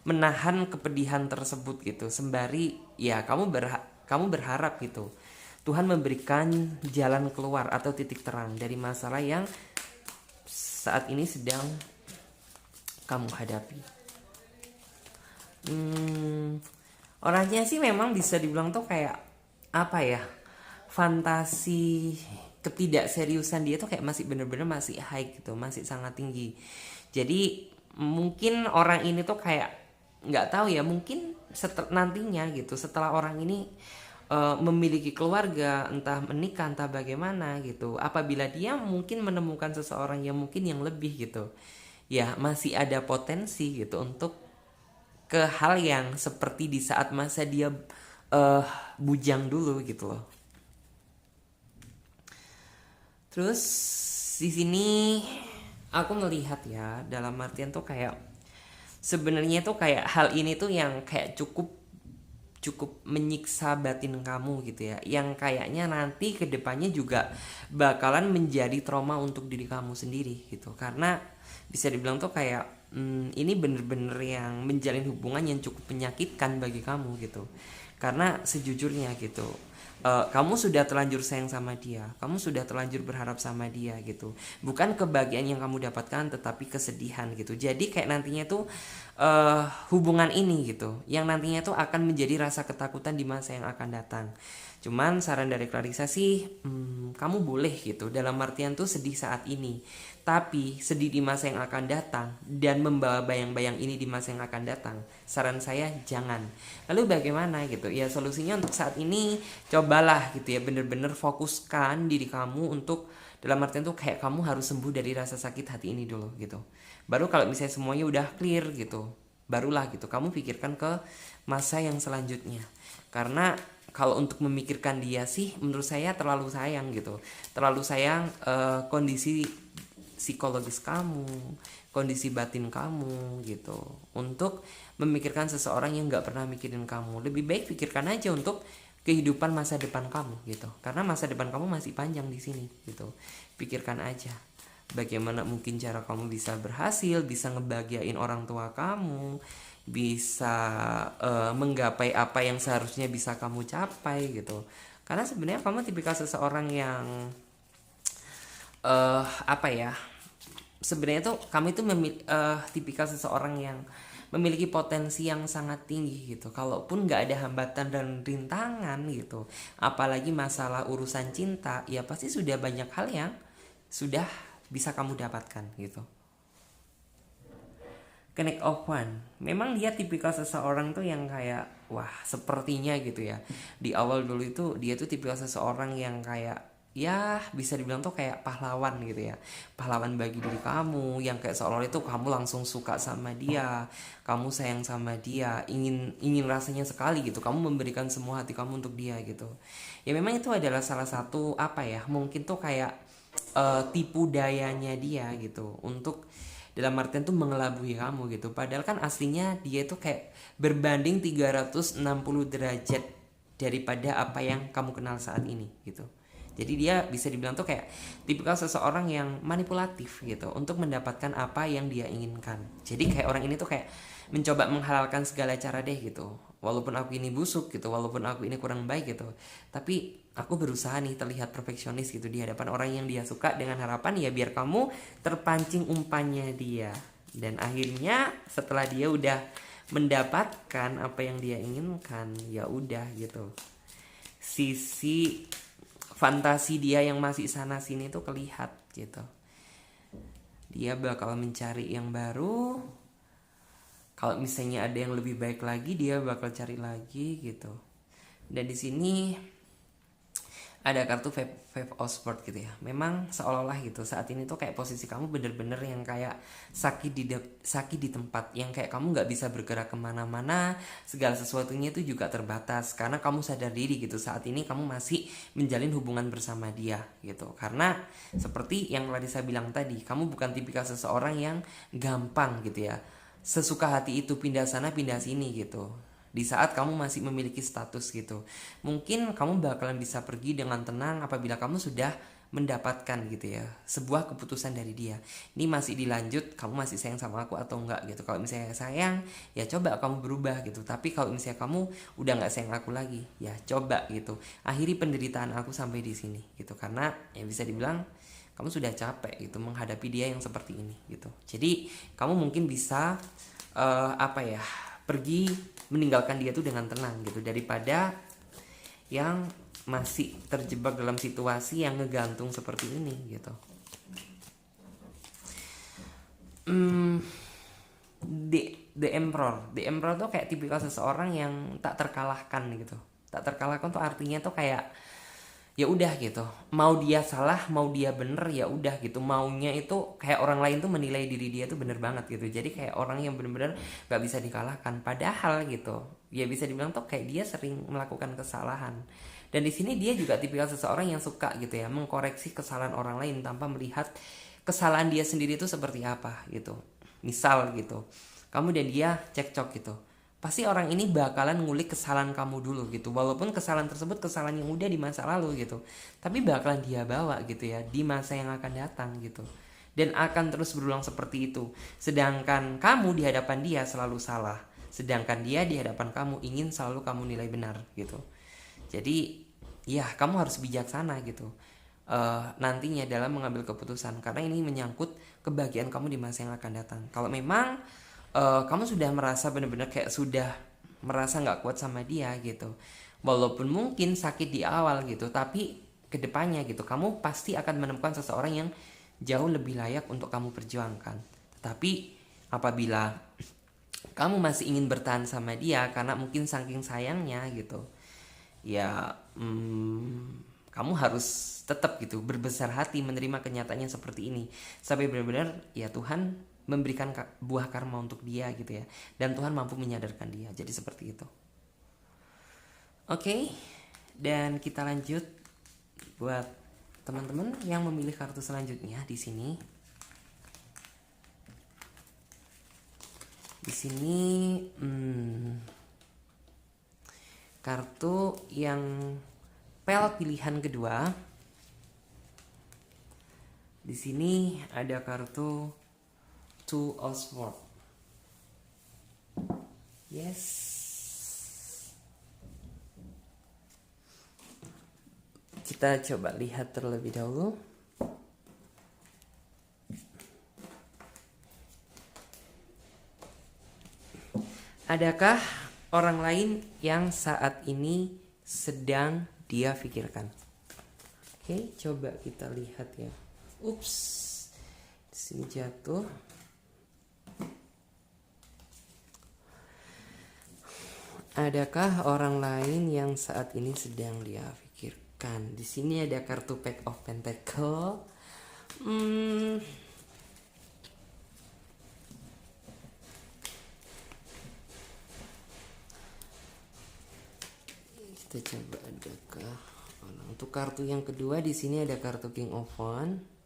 menahan kepedihan tersebut gitu, sembari ya kamu berharap gitu Tuhan memberikan jalan keluar atau titik terang dari masalah yang saat ini sedang kamu hadapi. Orangnya sih memang bisa dibilang tuh kayak apa ya, fantasi ketidakseriusan dia tuh kayak masih bener-bener masih high gitu, masih sangat tinggi. Jadi mungkin orang ini tuh kayak nggak tahu ya, mungkin nantinya gitu setelah orang ini memiliki keluarga, entah menikah entah bagaimana gitu, apabila dia mungkin menemukan seseorang yang mungkin yang lebih gitu, ya masih ada potensi gitu untuk ke hal yang seperti di saat masa dia bujang dulu gitu loh. Terus di sini aku melihat ya dalam artian tuh kayak sebenarnya tuh kayak hal ini tuh yang kayak cukup menyiksa batin kamu gitu ya, yang kayaknya nanti kedepannya juga bakalan menjadi trauma untuk diri kamu sendiri gitu, karena bisa dibilang tuh kayak ini bener-bener yang menjalin hubungan yang cukup menyakitkan bagi kamu gitu. Karena sejujurnya gitu, kamu sudah terlanjur sayang sama dia, kamu sudah terlanjur berharap sama dia gitu. Bukan kebahagiaan yang kamu dapatkan, tetapi kesedihan gitu. Jadi kayak nantinya tuh hubungan ini gitu, yang nantinya tuh akan menjadi rasa ketakutan di masa yang akan datang. Cuman saran dari Clarissa sih, kamu boleh gitu, dalam artian tuh sedih saat ini, tapi sedih di masa yang akan datang dan membawa bayang-bayang ini di masa yang akan datang. Saran saya jangan. Lalu bagaimana gitu? Ya solusinya untuk saat ini cobalah gitu ya, bener-bener fokuskan diri kamu untuk, dalam artian tuh kayak kamu harus sembuh dari rasa sakit hati ini dulu gitu. Baru kalau misalnya semuanya udah clear gitu, barulah gitu kamu pikirkan ke masa yang selanjutnya. Karena kalau untuk memikirkan dia sih menurut saya terlalu sayang gitu, terlalu sayang kondisi psikologis kamu, kondisi batin kamu gitu, untuk memikirkan seseorang yang nggak pernah mikirin kamu. Lebih baik pikirkan aja untuk kehidupan masa depan kamu gitu, karena masa depan kamu masih panjang di sini gitu. Pikirkan aja bagaimana mungkin cara kamu bisa berhasil, bisa ngebahagiain orang tua kamu, bisa menggapai apa yang seharusnya bisa kamu capai gitu. Karena sebenarnya kamu tipikal seseorang yang apa ya, sebenarnya tuh kamu itu tipikal seseorang yang memiliki potensi yang sangat tinggi gitu. Kalaupun nggak ada hambatan dan rintangan gitu, apalagi masalah urusan cinta, ya pasti sudah banyak hal yang sudah bisa kamu dapatkan gitu. Connect of One, memang dia tipikal seseorang tuh yang kayak, wah sepertinya gitu ya, di awal dulu itu dia tuh tipikal seseorang yang kayak, ya bisa dibilang tuh kayak pahlawan gitu ya, pahlawan bagi diri kamu, yang kayak seolah itu kamu langsung suka sama dia, kamu sayang sama dia, ingin rasanya sekali gitu, kamu memberikan semua hati kamu untuk dia gitu. Ya memang itu adalah salah satu apa ya, mungkin tuh kayak tipu dayanya dia gitu, untuk dalam artian tuh mengelabui kamu gitu. Padahal kan aslinya dia tuh kayak berbanding 360 derajat daripada apa yang kamu kenal saat ini gitu. Jadi dia bisa dibilang tuh kayak tipikal seseorang yang manipulatif gitu, untuk mendapatkan apa yang dia inginkan. Jadi kayak orang ini tuh kayak mencoba menghalalkan segala cara deh gitu. Walaupun aku ini busuk gitu, walaupun aku ini kurang baik gitu, tapi aku berusaha nih terlihat perfeksionis gitu di hadapan orang yang dia suka, dengan harapan ya biar kamu terpancing umpannya dia. Dan akhirnya setelah dia udah mendapatkan apa yang dia inginkan, ya udah gitu, sisi fantasi dia yang masih sana sini tuh kelihat gitu. Dia bakal mencari yang baru. Kalau misalnya ada yang lebih baik lagi, dia bakal cari lagi gitu. Dan di sini ada kartu Five of Swords gitu ya. Memang seolah-olah gitu saat ini tuh kayak posisi kamu bener-bener yang kayak sakit di tempat, yang kayak kamu nggak bisa bergerak kemana-mana, segala sesuatunya itu juga terbatas, karena kamu sadar diri gitu saat ini kamu masih menjalin hubungan bersama dia gitu. Karena seperti yang Larissa bilang tadi, kamu bukan tipikal seseorang yang gampang gitu ya, sesuka hati itu pindah sana pindah sini gitu. Di saat kamu masih memiliki status gitu, mungkin kamu bakalan bisa pergi dengan tenang apabila kamu sudah mendapatkan gitu ya sebuah keputusan dari dia. Ini masih dilanjut, kamu masih sayang sama aku atau enggak gitu. Kalau misalnya sayang, ya coba kamu berubah gitu. Tapi kalau misalnya kamu udah nggak sayang aku lagi, ya coba gitu akhiri penderitaan aku sampai di sini gitu. Karena ya bisa dibilang kamu sudah capek gitu menghadapi dia yang seperti ini gitu. Jadi kamu mungkin bisa apa ya, pergi meninggalkan dia tuh dengan tenang gitu, daripada yang masih terjebak dalam situasi yang ngegantung seperti ini gitu. The Emperor tuh kayak tipikal seseorang yang tak terkalahkan gitu. Tak terkalahkan tuh artinya tuh kayak ya udah gitu, mau dia salah mau dia bener ya udah gitu, maunya itu kayak orang lain tuh menilai diri dia tuh bener banget gitu. Jadi kayak orang yang bener-bener gak bisa dikalahkan, padahal gitu ya bisa dibilang tuh kayak dia sering melakukan kesalahan. Dan di sini dia juga tipikal seseorang yang suka gitu ya mengkoreksi kesalahan orang lain tanpa melihat kesalahan dia sendiri itu seperti apa gitu. Misal gitu, kamu dan dia cekcok gitu, pasti orang ini bakalan ngulik kesalahan kamu dulu gitu. Walaupun kesalahan tersebut kesalahan yang udah di masa lalu gitu, tapi bakalan dia bawa gitu ya di masa yang akan datang gitu. Dan akan terus berulang seperti itu. Sedangkan kamu di hadapan dia selalu salah, sedangkan dia di hadapan kamu ingin selalu kamu nilai benar gitu. Jadi ya kamu harus bijaksana gitu nantinya dalam mengambil keputusan, karena ini menyangkut kebahagiaan kamu di masa yang akan datang. Kalau memang kamu sudah merasa benar-benar kayak sudah merasa nggak kuat sama dia gitu, walaupun mungkin sakit di awal gitu, tapi kedepannya gitu kamu pasti akan menemukan seseorang yang jauh lebih layak untuk kamu perjuangkan. Tetapi apabila kamu masih ingin bertahan sama dia karena mungkin saking sayangnya gitu, ya kamu harus tetap gitu berbesar hati menerima kenyataannya seperti ini sampai benar-benar ya Tuhan memberikan buah karma untuk dia gitu ya, dan Tuhan mampu menyadarkan dia. Jadi seperti itu. Oke, dan kita lanjut buat teman-teman yang memilih kartu selanjutnya di sini. Di sini kartu yang pel pilihan kedua. Di sini ada kartu Two of Swords. Yes. Kita coba lihat terlebih dahulu. Adakah orang lain yang saat ini sedang dia pikirkan? Oke, coba kita lihat ya. Ups, di sini jatuh. Adakah orang lain yang saat ini sedang dia pikirkan? Di sini ada kartu Page of Pentacle. Kita coba adakah untuk kartu yang kedua di sini ada kartu King of Wands.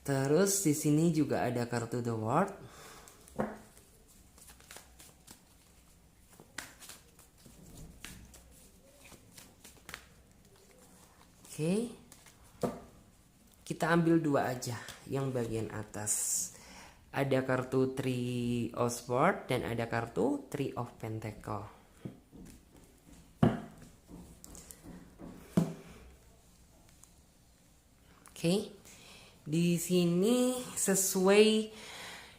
Terus di sini juga ada kartu The World. Oke. Kita ambil dua aja yang bagian atas. Ada kartu Three of Swords dan ada kartu Three of Pentacle. Oke. Di sini sesuai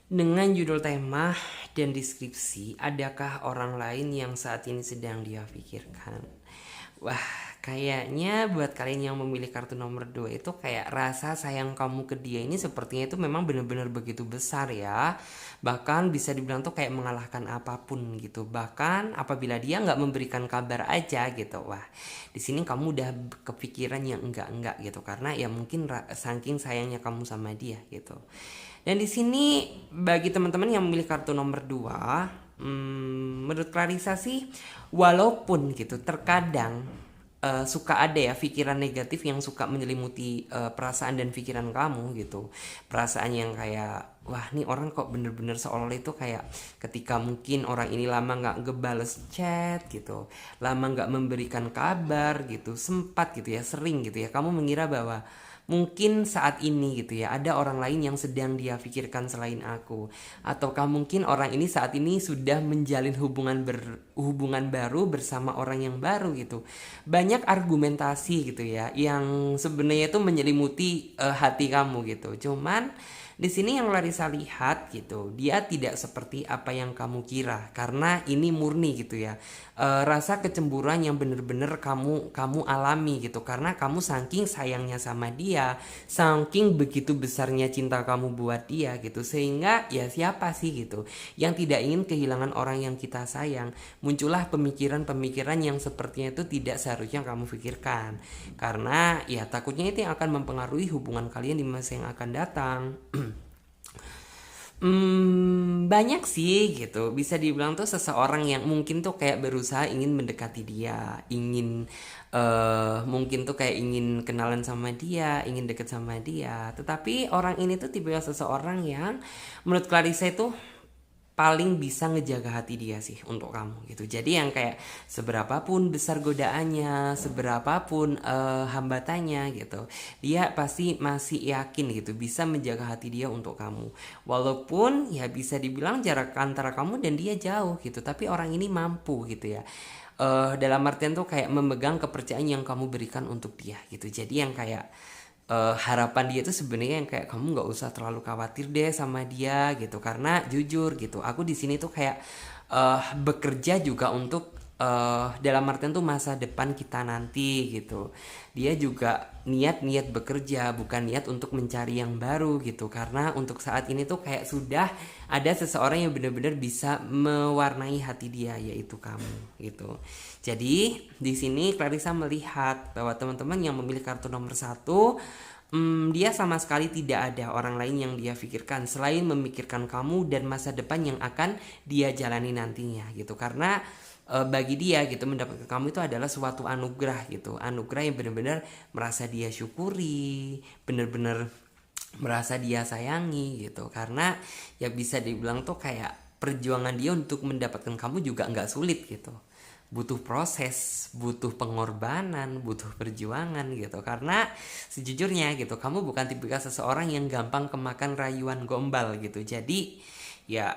dengan judul tema dan deskripsi, adakah orang lain yang saat ini sedang dia pikirkan? Wah, kayaknya buat kalian yang memilih kartu nomor 2 itu kayak rasa sayang kamu ke dia ini sepertinya itu memang benar-benar begitu besar ya. Bahkan bisa dibilang tuh kayak mengalahkan apapun gitu. Bahkan apabila dia nggak memberikan kabar aja gitu, wah di sini kamu udah kepikiran yang enggak gitu, karena ya mungkin saking sayangnya kamu sama dia gitu. Dan di sini bagi teman-teman yang memilih kartu nomor 2, menurut Clarissa sih walaupun gitu terkadang suka ada ya pikiran negatif yang suka menyelimuti perasaan dan pikiran kamu gitu. Perasaan yang kayak wah nih orang kok bener-bener seolah-olah itu kayak ketika mungkin orang ini lama gak ngebales chat gitu, lama gak memberikan kabar gitu, sempat gitu ya, sering gitu ya, kamu mengira bahwa mungkin saat ini gitu ya ada orang lain yang sedang dia pikirkan selain aku, ataukah mungkin orang ini saat ini sudah menjalin hubungan baru bersama orang yang baru gitu. Banyak argumentasi gitu ya yang sebenarnya itu menyelimuti hati kamu gitu. Cuman di sini yang Larissa lihat gitu, dia tidak seperti apa yang kamu kira, karena ini murni gitu ya. Rasa kecemburuan yang bener-bener kamu alami gitu, karena kamu saking sayangnya sama dia, saking begitu besarnya cinta kamu buat dia gitu, sehingga ya siapa sih gitu yang tidak ingin kehilangan orang yang kita sayang. Muncullah pemikiran-pemikiran yang sepertinya itu tidak seharusnya kamu pikirkan, karena ya takutnya itu yang akan mempengaruhi hubungan kalian di masa yang akan datang. Banyak sih gitu, bisa dibilang tuh seseorang yang mungkin tuh kayak berusaha ingin mendekati dia, ingin mungkin tuh kayak ingin kenalan sama dia, ingin deket sama dia. Tetapi orang ini tuh tipe seseorang yang menurut Clarissa itu paling bisa ngejaga hati dia sih untuk kamu gitu. Jadi yang kayak seberapapun besar godaannya, seberapapun hambatannya gitu, dia pasti masih yakin gitu bisa menjaga hati dia untuk kamu. Walaupun ya bisa dibilang jarak antara kamu dan dia jauh gitu, tapi orang ini mampu gitu ya. Dalam artian tuh kayak memegang kepercayaan yang kamu berikan untuk dia gitu. Jadi yang kayak harapan dia tuh sebenarnya yang kayak kamu nggak usah terlalu khawatir deh sama dia gitu, karena jujur gitu aku di sini tuh kayak bekerja juga untuk dalam artian tuh masa depan kita nanti gitu. Dia juga niat bekerja, bukan niat untuk mencari yang baru gitu, karena untuk saat ini tuh kayak sudah ada seseorang yang benar-benar bisa mewarnai hati dia, yaitu kamu gitu. Jadi di sini Clarissa melihat bahwa teman-teman yang memilih kartu nomor satu, dia sama sekali tidak ada orang lain yang dia pikirkan selain memikirkan kamu dan masa depan yang akan dia jalani nantinya gitu. Karena bagi dia gitu mendapatkan kamu itu adalah suatu anugerah gitu, anugerah yang benar-benar merasa dia syukuri, benar-benar merasa dia sayangi gitu. Karena ya bisa dibilang tuh kayak perjuangan dia untuk mendapatkan kamu juga nggak sulit gitu, butuh proses, butuh pengorbanan, butuh perjuangan gitu. Karena sejujurnya gitu, kamu bukan tipikal seseorang yang gampang kemakan rayuan gombal gitu. Jadi ya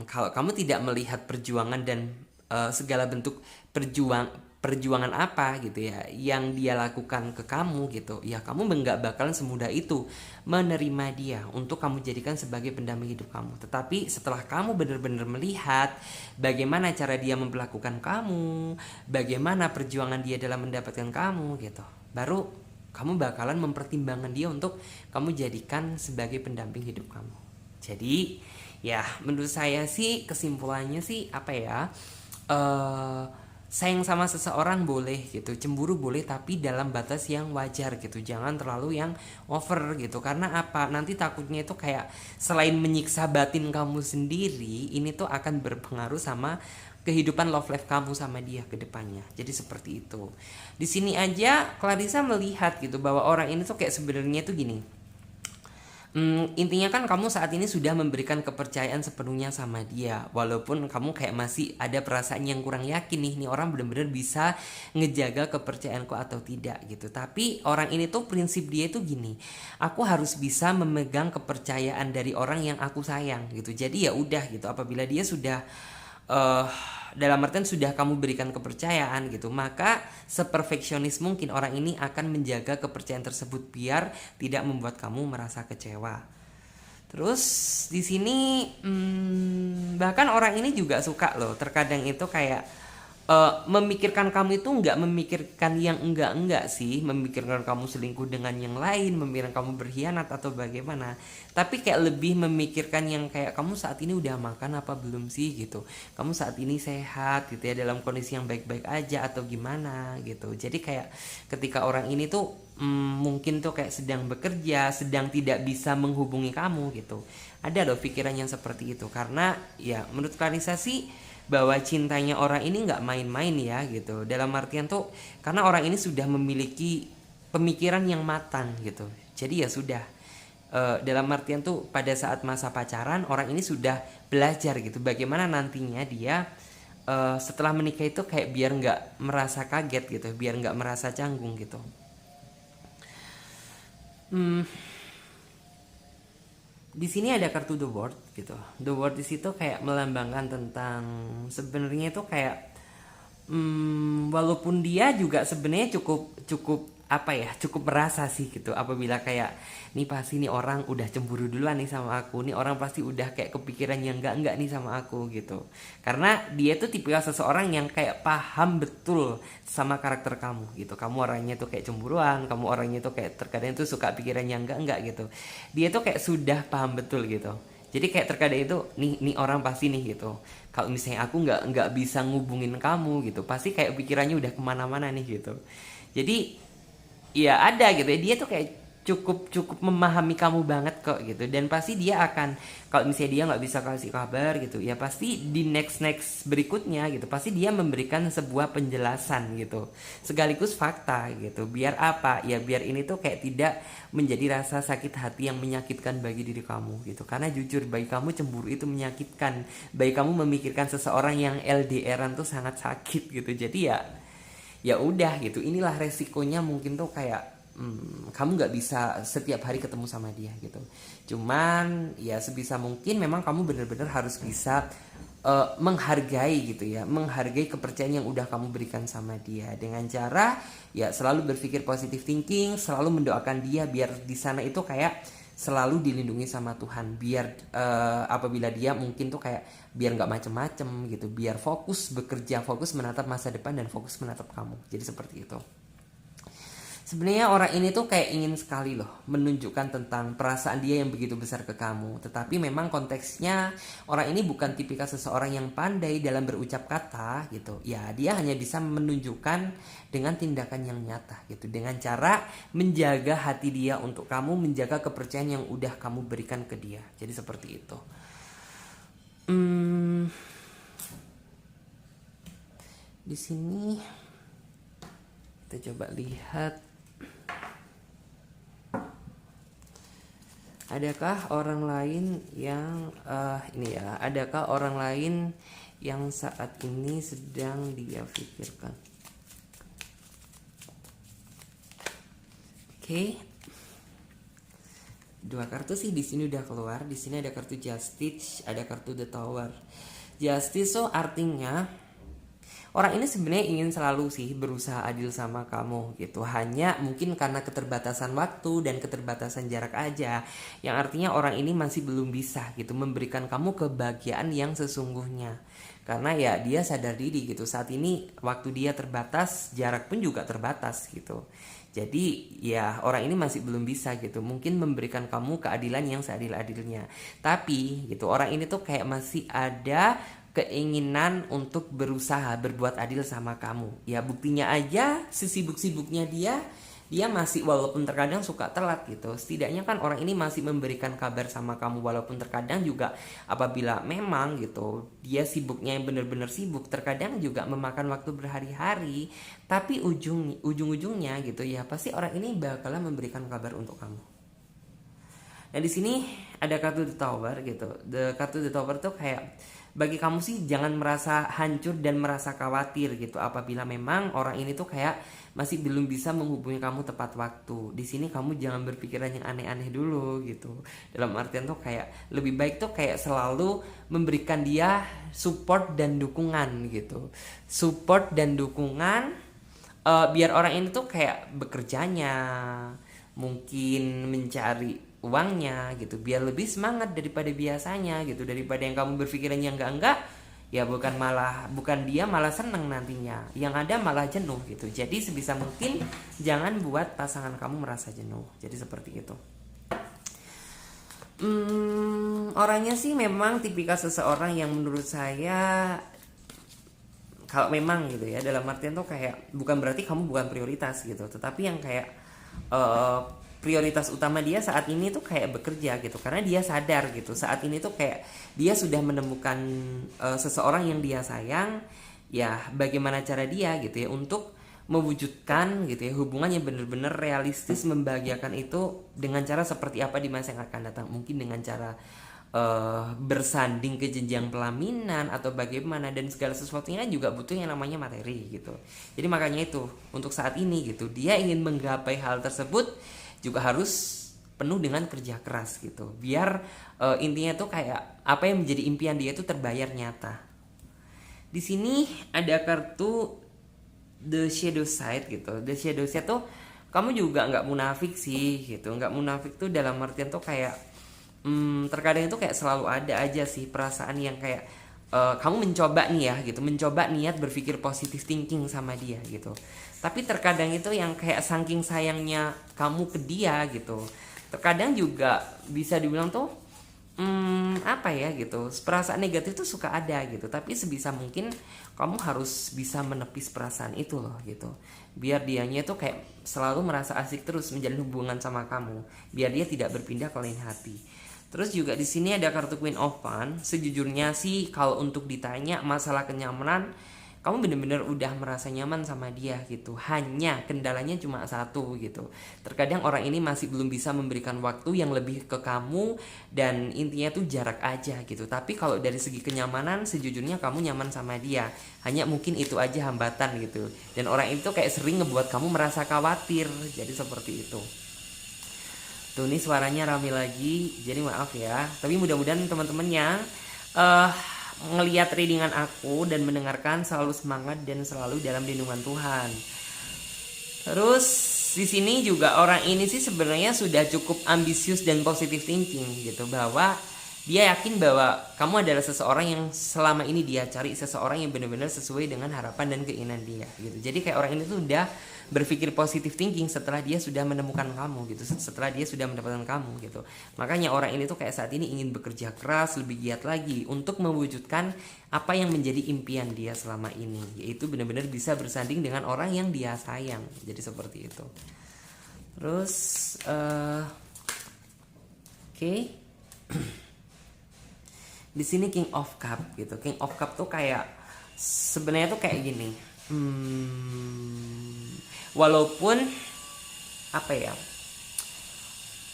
kalau kamu tidak melihat perjuangan dan segala bentuk perjuangan apa gitu ya yang dia lakukan ke kamu gitu, ya kamu nggak bakalan semudah itu menerima dia untuk kamu jadikan sebagai pendamping hidup kamu. Tetapi setelah kamu benar-benar melihat bagaimana cara dia memperlakukan kamu, bagaimana perjuangan dia dalam mendapatkan kamu gitu, baru kamu bakalan mempertimbangkan dia untuk kamu jadikan sebagai pendamping hidup kamu. Jadi ya menurut saya sih kesimpulannya sih apa ya, sayang sama seseorang boleh gitu, cemburu boleh, tapi dalam batas yang wajar gitu, jangan terlalu yang over gitu. Karena apa, nanti takutnya itu kayak selain menyiksa batin kamu sendiri, ini tuh akan berpengaruh sama kehidupan love life kamu sama dia ke depannya. Jadi seperti itu. Di sini aja Clarissa melihat gitu bahwa orang ini tuh kayak sebenarnya tuh gini. Intinya kan kamu saat ini sudah memberikan kepercayaan sepenuhnya sama dia, walaupun kamu kayak masih ada perasaan yang kurang yakin nih orang benar-benar bisa ngejaga kepercayaanku atau tidak gitu. Tapi orang ini tuh prinsip dia itu gini, aku harus bisa memegang kepercayaan dari orang yang aku sayang gitu. Jadi ya udah gitu, apabila dia sudah dalam artian sudah kamu berikan kepercayaan gitu, maka seperfeksionis mungkin orang ini akan menjaga kepercayaan tersebut biar tidak membuat kamu merasa kecewa. Terus di sini bahkan orang ini juga suka loh, terkadang itu kayak memikirkan kamu itu nggak memikirkan yang enggak sih, memikirkan kamu selingkuh dengan yang lain, memikirkan kamu berkhianat atau bagaimana, tapi kayak lebih memikirkan yang kayak kamu saat ini udah makan apa belum sih gitu, kamu saat ini sehat gitu ya, dalam kondisi yang baik-baik aja atau gimana gitu. Jadi kayak ketika orang ini tuh mungkin tuh kayak sedang bekerja, sedang tidak bisa menghubungi kamu gitu, ada loh pikiran yang seperti itu. Karena ya menurut Clarissa sih bahwa cintanya orang ini nggak main-main ya gitu, dalam artian tuh karena orang ini sudah memiliki pemikiran yang matang gitu. Jadi ya sudah, dalam artian tuh pada saat masa pacaran orang ini sudah belajar gitu bagaimana nantinya dia setelah menikah itu kayak biar nggak merasa kaget gitu, biar nggak merasa canggung gitu. Di sini ada kartu The World gitu. The World di situ kayak melambangkan tentang sebenarnya itu kayak walaupun dia juga sebenarnya cukup cukup apa ya, cukup merasa sih gitu apabila kayak nih pasti nih orang udah cemburu duluan nih sama aku, nih orang pasti udah kayak kepikiran yang enggak nih sama aku gitu. Karena dia tuh tipikal seseorang yang kayak paham betul sama karakter kamu gitu, kamu orangnya tuh kayak cemburuan, kamu orangnya tuh kayak terkadang tuh suka pikiran yang enggak gitu, dia tuh kayak sudah paham betul gitu. Jadi kayak terkadang itu nih orang pasti nih gitu, kalau misalnya aku nggak bisa ngubungin kamu gitu, pasti kayak pikirannya udah kemana-mana nih gitu. Jadi ya ada gitu ya, dia tuh kayak cukup cukup memahami kamu banget kok gitu, dan pasti dia akan, kalau misalnya dia nggak bisa kasih kabar gitu ya, pasti di next next berikutnya gitu pasti dia memberikan sebuah penjelasan gitu sekaligus fakta gitu. Biar apa ya, biar ini tuh kayak tidak menjadi rasa sakit hati yang menyakitkan bagi diri kamu gitu. Karena jujur bagi kamu cemburu itu menyakitkan, bagi kamu memikirkan seseorang yang LDRan tuh sangat sakit gitu. Jadi ya udah gitu, inilah resikonya. Mungkin tuh kayak kamu nggak bisa setiap hari ketemu sama dia gitu. Cuman ya sebisa mungkin memang kamu bener-bener harus bisa menghargai gitu ya, menghargai kepercayaan yang udah kamu berikan sama dia dengan cara ya selalu berpikir positive thinking, selalu mendoakan dia biar di sana itu kayak selalu dilindungi sama Tuhan. Biar apabila dia mungkin tuh kayak biar nggak macem-macem gitu, biar fokus bekerja, fokus menatap masa depan, dan fokus menatap kamu. Jadi seperti itu. Sebenarnya orang ini tuh kayak ingin sekali loh menunjukkan tentang perasaan dia yang begitu besar ke kamu. Tetapi memang konteksnya orang ini bukan tipikal seseorang yang pandai dalam berucap kata gitu. Ya dia hanya bisa menunjukkan dengan tindakan yang nyata gitu. Dengan cara menjaga hati dia untuk kamu, menjaga kepercayaan yang udah kamu berikan ke dia. Jadi seperti itu. Di sini kita coba lihat. Adakah orang lain yang ini ya? Adakah orang lain yang saat ini sedang dia pikirkan? Oke. Dua kartu sih di sini udah keluar. Di sini ada kartu Justice, ada kartu The Tower. Justice so artinya orang ini sebenarnya ingin selalu sih berusaha adil sama kamu gitu. Hanya mungkin karena keterbatasan waktu dan keterbatasan jarak aja. Yang artinya orang ini masih belum bisa gitu memberikan kamu kebahagiaan yang sesungguhnya. Karena ya dia sadar diri gitu. Saat ini waktu dia terbatas, jarak pun juga terbatas gitu. Jadi ya orang ini masih belum bisa gitu mungkin memberikan kamu keadilan yang seadil-adilnya. Tapi gitu orang ini tuh kayak masih ada keinginan untuk berusaha berbuat adil sama kamu. Ya buktinya aja sesibuk-sibuknya dia masih, walaupun terkadang suka telat gitu, setidaknya kan orang ini masih memberikan kabar sama kamu. Walaupun terkadang juga apabila memang gitu dia sibuknya yang benar-benar sibuk, terkadang juga memakan waktu berhari-hari, tapi ujung-ujungnya gitu ya pasti orang ini bakalan memberikan kabar untuk kamu. Nah di sini ada kartu The Tower gitu. Kartu The Tower tuh kayak bagi kamu sih jangan merasa hancur dan merasa khawatir gitu apabila memang orang ini tuh kayak masih belum bisa menghubungi kamu tepat waktu. Di sini kamu jangan berpikiran yang aneh-aneh dulu gitu. Dalam artian tuh kayak lebih baik tuh kayak selalu memberikan dia support dan dukungan gitu. Support dan dukungan biar orang ini tuh kayak bekerjanya mungkin mencari uangnya gitu biar lebih semangat daripada biasanya gitu, daripada yang kamu berpikiran yang enggak ya bukan dia malah seneng nantinya, yang ada malah jenuh gitu. Jadi sebisa mungkin jangan buat pasangan kamu merasa jenuh. Jadi seperti itu. Orangnya sih memang tipikal seseorang yang menurut saya kalau memang gitu ya, dalam artian tuh kayak bukan berarti kamu bukan prioritas gitu, tetapi yang kayak prioritas utama dia saat ini tuh kayak bekerja gitu. Karena dia sadar gitu saat ini tuh kayak dia sudah menemukan seseorang yang dia sayang. Ya bagaimana cara dia gitu ya untuk mewujudkan gitu ya hubungan yang benar-benar realistis, membahagiakan itu dengan cara seperti apa di masa yang akan datang. Mungkin dengan cara bersanding ke jenjang pelaminan atau bagaimana, dan segala sesuatunya juga butuh yang namanya materi gitu. Jadi makanya itu untuk saat ini gitu dia ingin menggapai hal tersebut juga harus penuh dengan kerja keras gitu. Biar intinya tuh kayak apa yang menjadi impian dia itu terbayar nyata. Di sini ada kartu The Shadow Side gitu. The Shadow Side tuh kamu juga nggak munafik sih gitu. Nggak munafik tuh dalam artian tuh kayak terkadang itu kayak selalu ada aja sih perasaan yang kayak kamu mencoba nih ya gitu, mencoba niat berpikir positive thinking sama dia gitu. Tapi terkadang itu yang kayak saking sayangnya kamu ke dia gitu, terkadang juga bisa dibilang tuh apa ya gitu, perasaan negatif tuh suka ada gitu, tapi sebisa mungkin kamu harus bisa menepis perasaan itu loh gitu, biar dianya tuh kayak selalu merasa asik terus menjalin hubungan sama kamu, biar dia tidak berpindah ke lain hati. Terus juga di sini ada kartu Queen of Wands. Sejujurnya sih kalau untuk ditanya masalah kenyamanan, kamu bener-bener udah merasa nyaman sama dia gitu. Hanya kendalanya cuma satu gitu. Terkadang orang ini masih belum bisa memberikan waktu yang lebih ke kamu, dan intinya tuh jarak aja gitu. Tapi kalau dari segi kenyamanan sejujurnya kamu nyaman sama dia. Hanya mungkin itu aja hambatan gitu. Dan orang itu kayak sering ngebuat kamu merasa khawatir. Jadi seperti itu. Tuh nih suaranya rame lagi, jadi maaf ya. Tapi mudah-mudahan teman-temannya ngelihat readingan aku dan mendengarkan selalu semangat dan selalu dalam lindungan Tuhan. Terus di sini juga orang ini sih sebenarnya sudah cukup ambisius dan positive thinking gitu, bahwa dia yakin bahwa kamu adalah seseorang yang selama ini dia cari, seseorang yang benar-benar sesuai dengan harapan dan keinginan dia gitu. Jadi kayak orang ini tuh udah berpikir positive thinking setelah dia sudah menemukan kamu gitu, setelah dia sudah mendapatkan kamu gitu. Makanya orang ini tuh kayak saat ini ingin bekerja keras, lebih giat lagi untuk mewujudkan apa yang menjadi impian dia selama ini, yaitu benar-benar bisa bersanding dengan orang yang dia sayang. Jadi seperti itu. Terus oke. Di sini King of Cup gitu. King of Cup tuh kayak sebenarnya tuh kayak gini. Walaupun apa ya,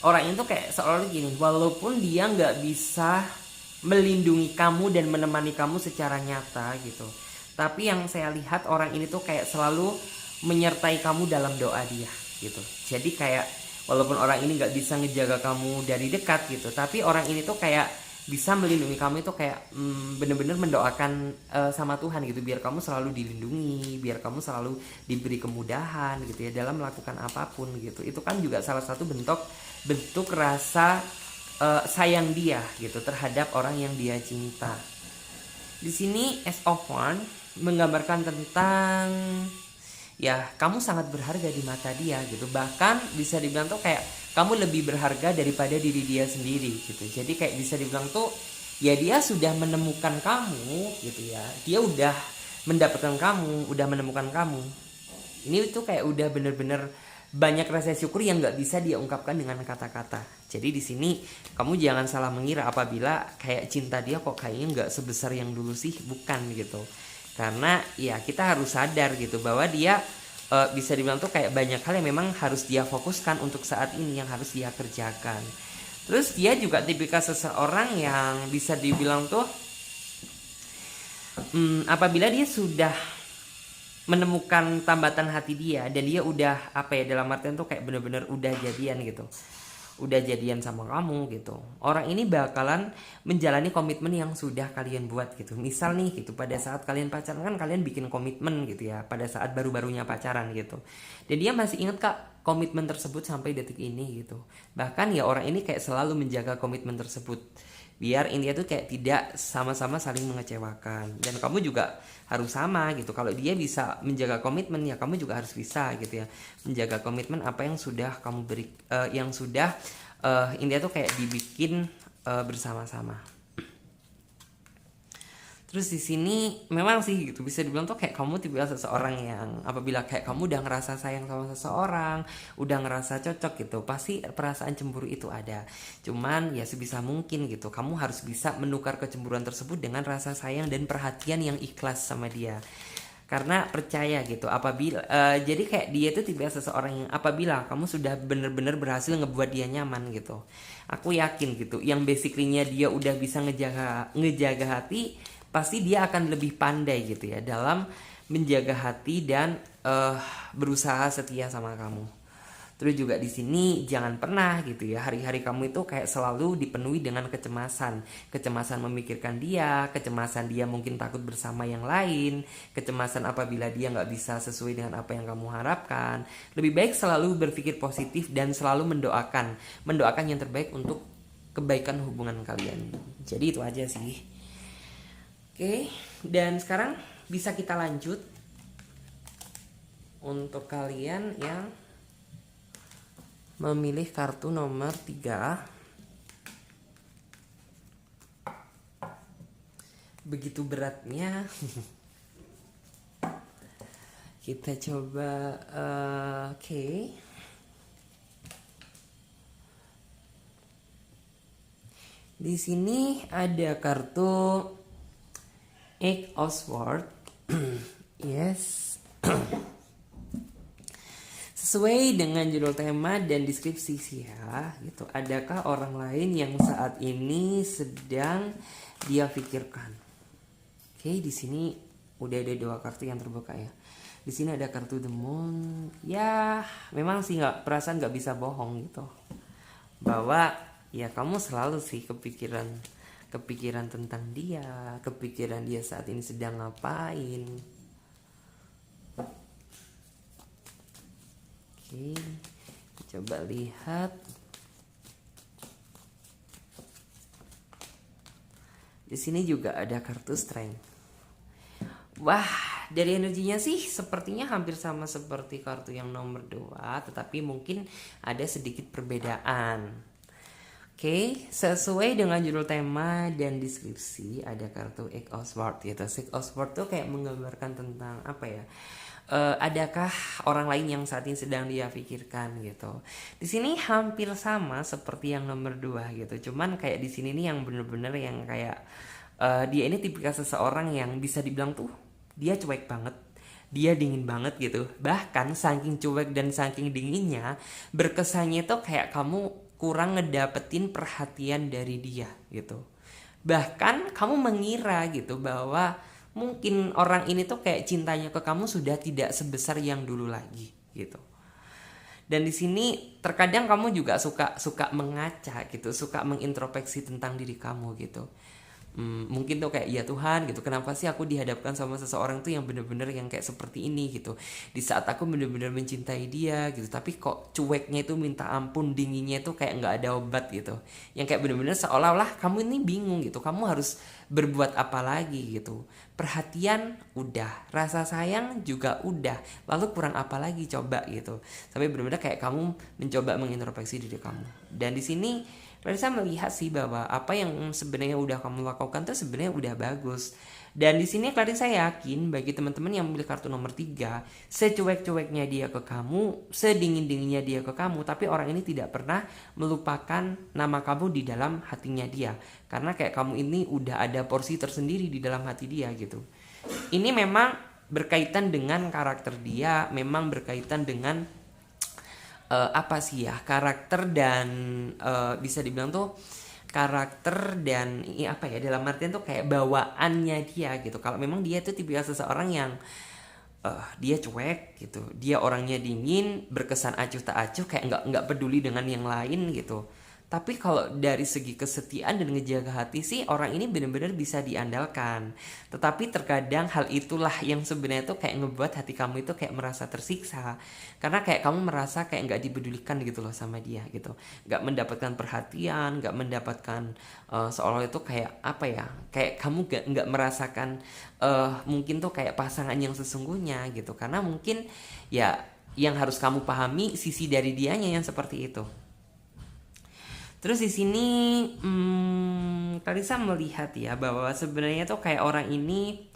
orang itu kayak seolah gini, walaupun dia nggak bisa melindungi kamu dan menemani kamu secara nyata gitu, tapi yang saya lihat orang ini tuh kayak selalu menyertai kamu dalam doa dia gitu. Jadi kayak walaupun orang ini nggak bisa ngejaga kamu dari dekat gitu, tapi orang ini tuh kayak bisa melindungi kamu, itu kayak bener-bener mendoakan sama Tuhan gitu, biar kamu selalu dilindungi, biar kamu selalu diberi kemudahan gitu ya dalam melakukan apapun gitu. Itu kan juga salah satu bentuk rasa sayang dia gitu terhadap orang yang dia cinta. Di sini Ace of Wands menggambarkan tentang ya kamu sangat berharga di mata dia gitu. Bahkan bisa dibilang tuh kayak kamu lebih berharga daripada diri dia sendiri gitu. Jadi kayak bisa dibilang tuh ya dia sudah menemukan kamu gitu ya. Dia udah mendapatkan kamu, udah menemukan kamu. Ini tuh kayak udah bener-bener banyak rasa syukur yang nggak bisa dia ungkapkan dengan kata-kata. Jadi di sini kamu jangan salah mengira apabila kayak cinta dia kok kayaknya nggak sebesar yang dulu sih, bukan gitu. Karena ya kita harus sadar gitu bahwa dia bisa dibilang tuh kayak banyak hal yang memang harus dia fokuskan untuk saat ini, yang harus dia kerjakan. Terus dia juga tipikal seseorang yang bisa dibilang tuh apabila dia sudah menemukan tambatan hati dia dan dia udah apa ya, dalam artian tuh kayak bener-bener udah jadian gitu, udah jadian sama kamu gitu, orang ini bakalan menjalani komitmen yang sudah kalian buat gitu. Misal nih gitu, pada saat kalian pacaran kan kalian bikin komitmen gitu ya, pada saat baru-barunya pacaran gitu, dan dia masih inget kak komitmen tersebut sampai detik ini gitu. Bahkan ya orang ini kayak selalu menjaga komitmen tersebut, biar intinya tuh kayak tidak sama-sama saling mengecewakan. Dan kamu juga harus sama gitu, kalau dia bisa menjaga komitmen ya kamu juga harus bisa gitu ya, menjaga komitmen apa yang sudah kamu beri, yang sudah intinya tuh kayak dibikin bersama-sama. Terus di sini memang sih gitu bisa dibilang tuh kayak kamu tipe seseorang yang apabila kayak kamu udah ngerasa sayang sama seseorang, udah ngerasa cocok gitu, pasti perasaan cemburu itu ada. Cuman ya sebisa mungkin gitu, kamu harus bisa menukar kecemburuan tersebut dengan rasa sayang dan perhatian yang ikhlas sama dia. Karena percaya gitu, apabila jadi kayak dia itu tipe seseorang yang apabila kamu sudah bener-bener berhasil ngebuat dia nyaman gitu, aku yakin gitu, yang basically-nya dia udah bisa ngejaga hati, pasti dia akan lebih pandai gitu ya dalam menjaga hati dan berusaha setia sama kamu. Terus juga di sini jangan pernah gitu ya, hari-hari kamu itu kayak selalu dipenuhi dengan kecemasan, kecemasan memikirkan dia, kecemasan dia mungkin takut bersama yang lain, kecemasan apabila dia nggak bisa sesuai dengan apa yang kamu harapkan. Lebih baik selalu berpikir positif dan selalu mendoakan yang terbaik untuk kebaikan hubungan kalian. Jadi itu aja sih. Oke, dan sekarang bisa kita lanjut untuk kalian yang memilih kartu nomor 3. begitu beratnya. Kita coba, oke. Di sini ada kartu Eight of Swords. Yes. Sesuai dengan judul tema dan deskripsi sih ya, gitu. Adakah orang lain yang saat ini sedang dia pikirkan? Oke, di sini udah ada 2 kartu yang terbuka ya. Di sini ada kartu The Moon. Ya, memang sih perasaan nggak bisa bohong gitu. Bahwa ya kamu selalu sih kepikiran tentang dia, kepikiran dia saat ini sedang ngapain. Oke, coba lihat. Di sini juga ada kartu Strength. Wah, dari energinya sih sepertinya hampir sama seperti kartu yang nomor 2, tetapi mungkin ada sedikit perbedaan. Oke, sesuai dengan judul tema dan deskripsi ada kartu Eight of Swords gitu. Eight of Swords tuh kayak menggambarkan tentang apa ya? Adakah orang lain yang saat ini sedang dia pikirkan gitu. Di sini hampir sama seperti yang nomor 2 gitu. Cuman kayak di sini nih yang bener-bener yang kayak dia ini tipikal seseorang yang bisa dibilang tuh dia cuek banget. Dia dingin banget gitu. Bahkan saking cuek dan saking dinginnya, berkesannya tuh kayak kamu kurang ngedapetin perhatian dari dia gitu. Bahkan kamu mengira gitu bahwa mungkin orang ini tuh kayak cintanya ke kamu sudah tidak sebesar yang dulu lagi gitu. Dan di sini terkadang kamu juga suka mengaca gitu, suka mengintrospeksi tentang diri kamu gitu. Mungkin tuh kayak ya Tuhan gitu, kenapa sih aku dihadapkan sama seseorang tuh yang bener-bener yang kayak seperti ini gitu, di saat aku bener-bener mencintai dia gitu, tapi kok cueknya itu minta ampun, dinginnya itu kayak nggak ada obat gitu, yang kayak bener-bener seolah-olah kamu ini bingung gitu, kamu harus berbuat apa lagi gitu. Perhatian udah, rasa sayang juga udah, lalu kurang apa lagi coba gitu, sampai bener-bener kayak kamu mencoba mengintrospeksi diri kamu. Dan di sini Clarissa melihat sih bahwa apa yang sebenarnya udah kamu lakukan tuh sebenarnya udah bagus. Dan di sini Clarissa yakin bagi teman-teman yang memilih kartu nomor 3, secuek-cueknya dia ke kamu, sedingin-dinginnya dia ke kamu, tapi orang ini tidak pernah melupakan nama kamu di dalam hatinya dia. Karena kayak kamu ini udah ada porsi tersendiri di dalam hati dia gitu. Ini memang berkaitan dengan karakter dia, memang berkaitan dengan apa sih ya, karakter dan bisa dibilang tuh karakter dan apa ya, dalam artian tuh kayak bawaannya dia gitu. Kalau memang dia tuh tipikal seseorang yang dia cuek gitu, dia orangnya dingin, berkesan acuh tak acuh, kayak nggak peduli dengan yang lain gitu. Tapi kalau dari segi kesetiaan dan ngejaga hati sih orang ini benar-benar bisa diandalkan. Tetapi terkadang hal itulah yang sebenarnya tuh kayak ngebuat hati kamu itu kayak merasa tersiksa. Karena kayak kamu merasa kayak nggak dipedulikan gitu loh sama dia gitu. Nggak mendapatkan perhatian, nggak mendapatkan seolah itu kayak apa ya, kayak kamu nggak merasakan mungkin tuh kayak pasangan yang sesungguhnya gitu. Karena mungkin ya yang harus kamu pahami sisi dari dianya yang seperti itu. Terus di sini Clarissa melihat ya bahwa sebenarnya tuh kayak orang ini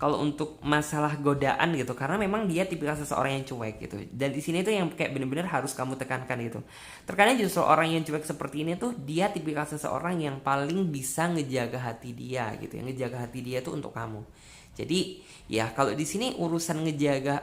kalau untuk masalah godaan gitu, karena memang dia tipikal seseorang yang cuek gitu. Dan di sini tuh yang kayak bener-bener harus kamu tekankan gitu. Terkadang justru orang yang cuek seperti ini tuh dia tipikal seseorang yang paling bisa ngejaga hati dia gitu. Yang ngejaga hati dia tuh untuk kamu. Jadi ya kalau di sini urusan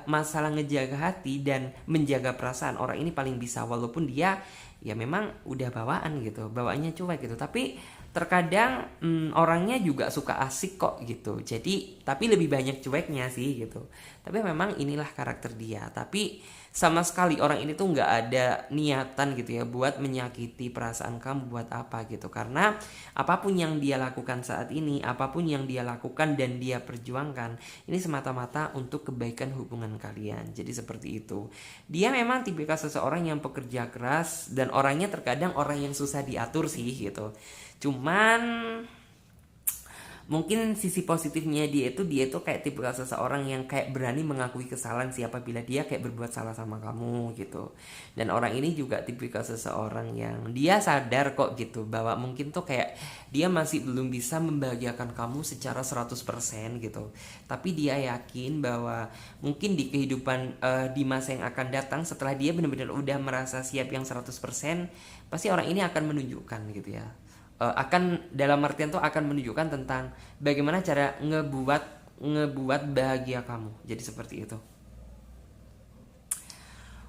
masalah ngejaga hati dan menjaga perasaan, orang ini paling bisa, walaupun dia ya memang udah bawaan gitu, bawaannya cuek gitu, tapi terkadang orangnya juga suka asik kok gitu. Jadi tapi lebih banyak cueknya sih gitu. Tapi memang inilah karakter dia. Tapi sama sekali orang ini tuh nggak ada niatan gitu ya buat menyakiti perasaan kamu, buat apa gitu. Karena apapun yang dia lakukan saat ini, apapun yang dia lakukan dan dia perjuangkan, ini semata-mata untuk kebaikan hubungan kalian. Jadi seperti itu. Dia memang tipikal seseorang yang pekerja keras dan orangnya terkadang orang yang susah diatur sih gitu. Cuman Mungkin sisi positifnya dia itu kayak tipikal seseorang yang kayak berani mengakui kesalahan siapa bila dia kayak berbuat salah sama kamu gitu. Dan orang ini juga tipikal seseorang yang dia sadar kok gitu bahwa mungkin tuh kayak dia masih belum bisa membahagiakan kamu secara 100% gitu. Tapi dia yakin bahwa mungkin di kehidupan di masa yang akan datang setelah dia benar-benar udah merasa siap yang 100%, pasti orang ini akan menunjukkan gitu ya. Akan dalam artian tuh akan menunjukkan tentang bagaimana cara ngebuat bahagia kamu. Jadi seperti itu.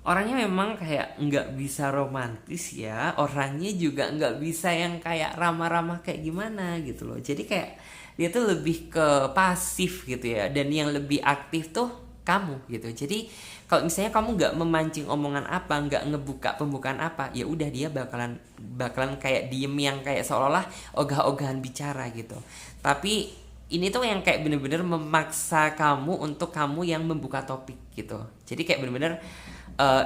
Orangnya memang kayak nggak bisa romantis ya, orangnya juga nggak bisa yang kayak ramah-ramah kayak gimana gitu loh. Jadi kayak dia tuh lebih ke pasif gitu ya, dan yang lebih aktif tuh kamu gitu. Jadi kalau misalnya kamu nggak memancing omongan apa, nggak ngebuka pembukaan apa, ya udah dia bakalan kayak diem yang kayak seolah-olah ogah-ogahan bicara gitu. Tapi ini tuh yang kayak bener-bener memaksa kamu untuk kamu yang membuka topik gitu. Jadi kayak bener-bener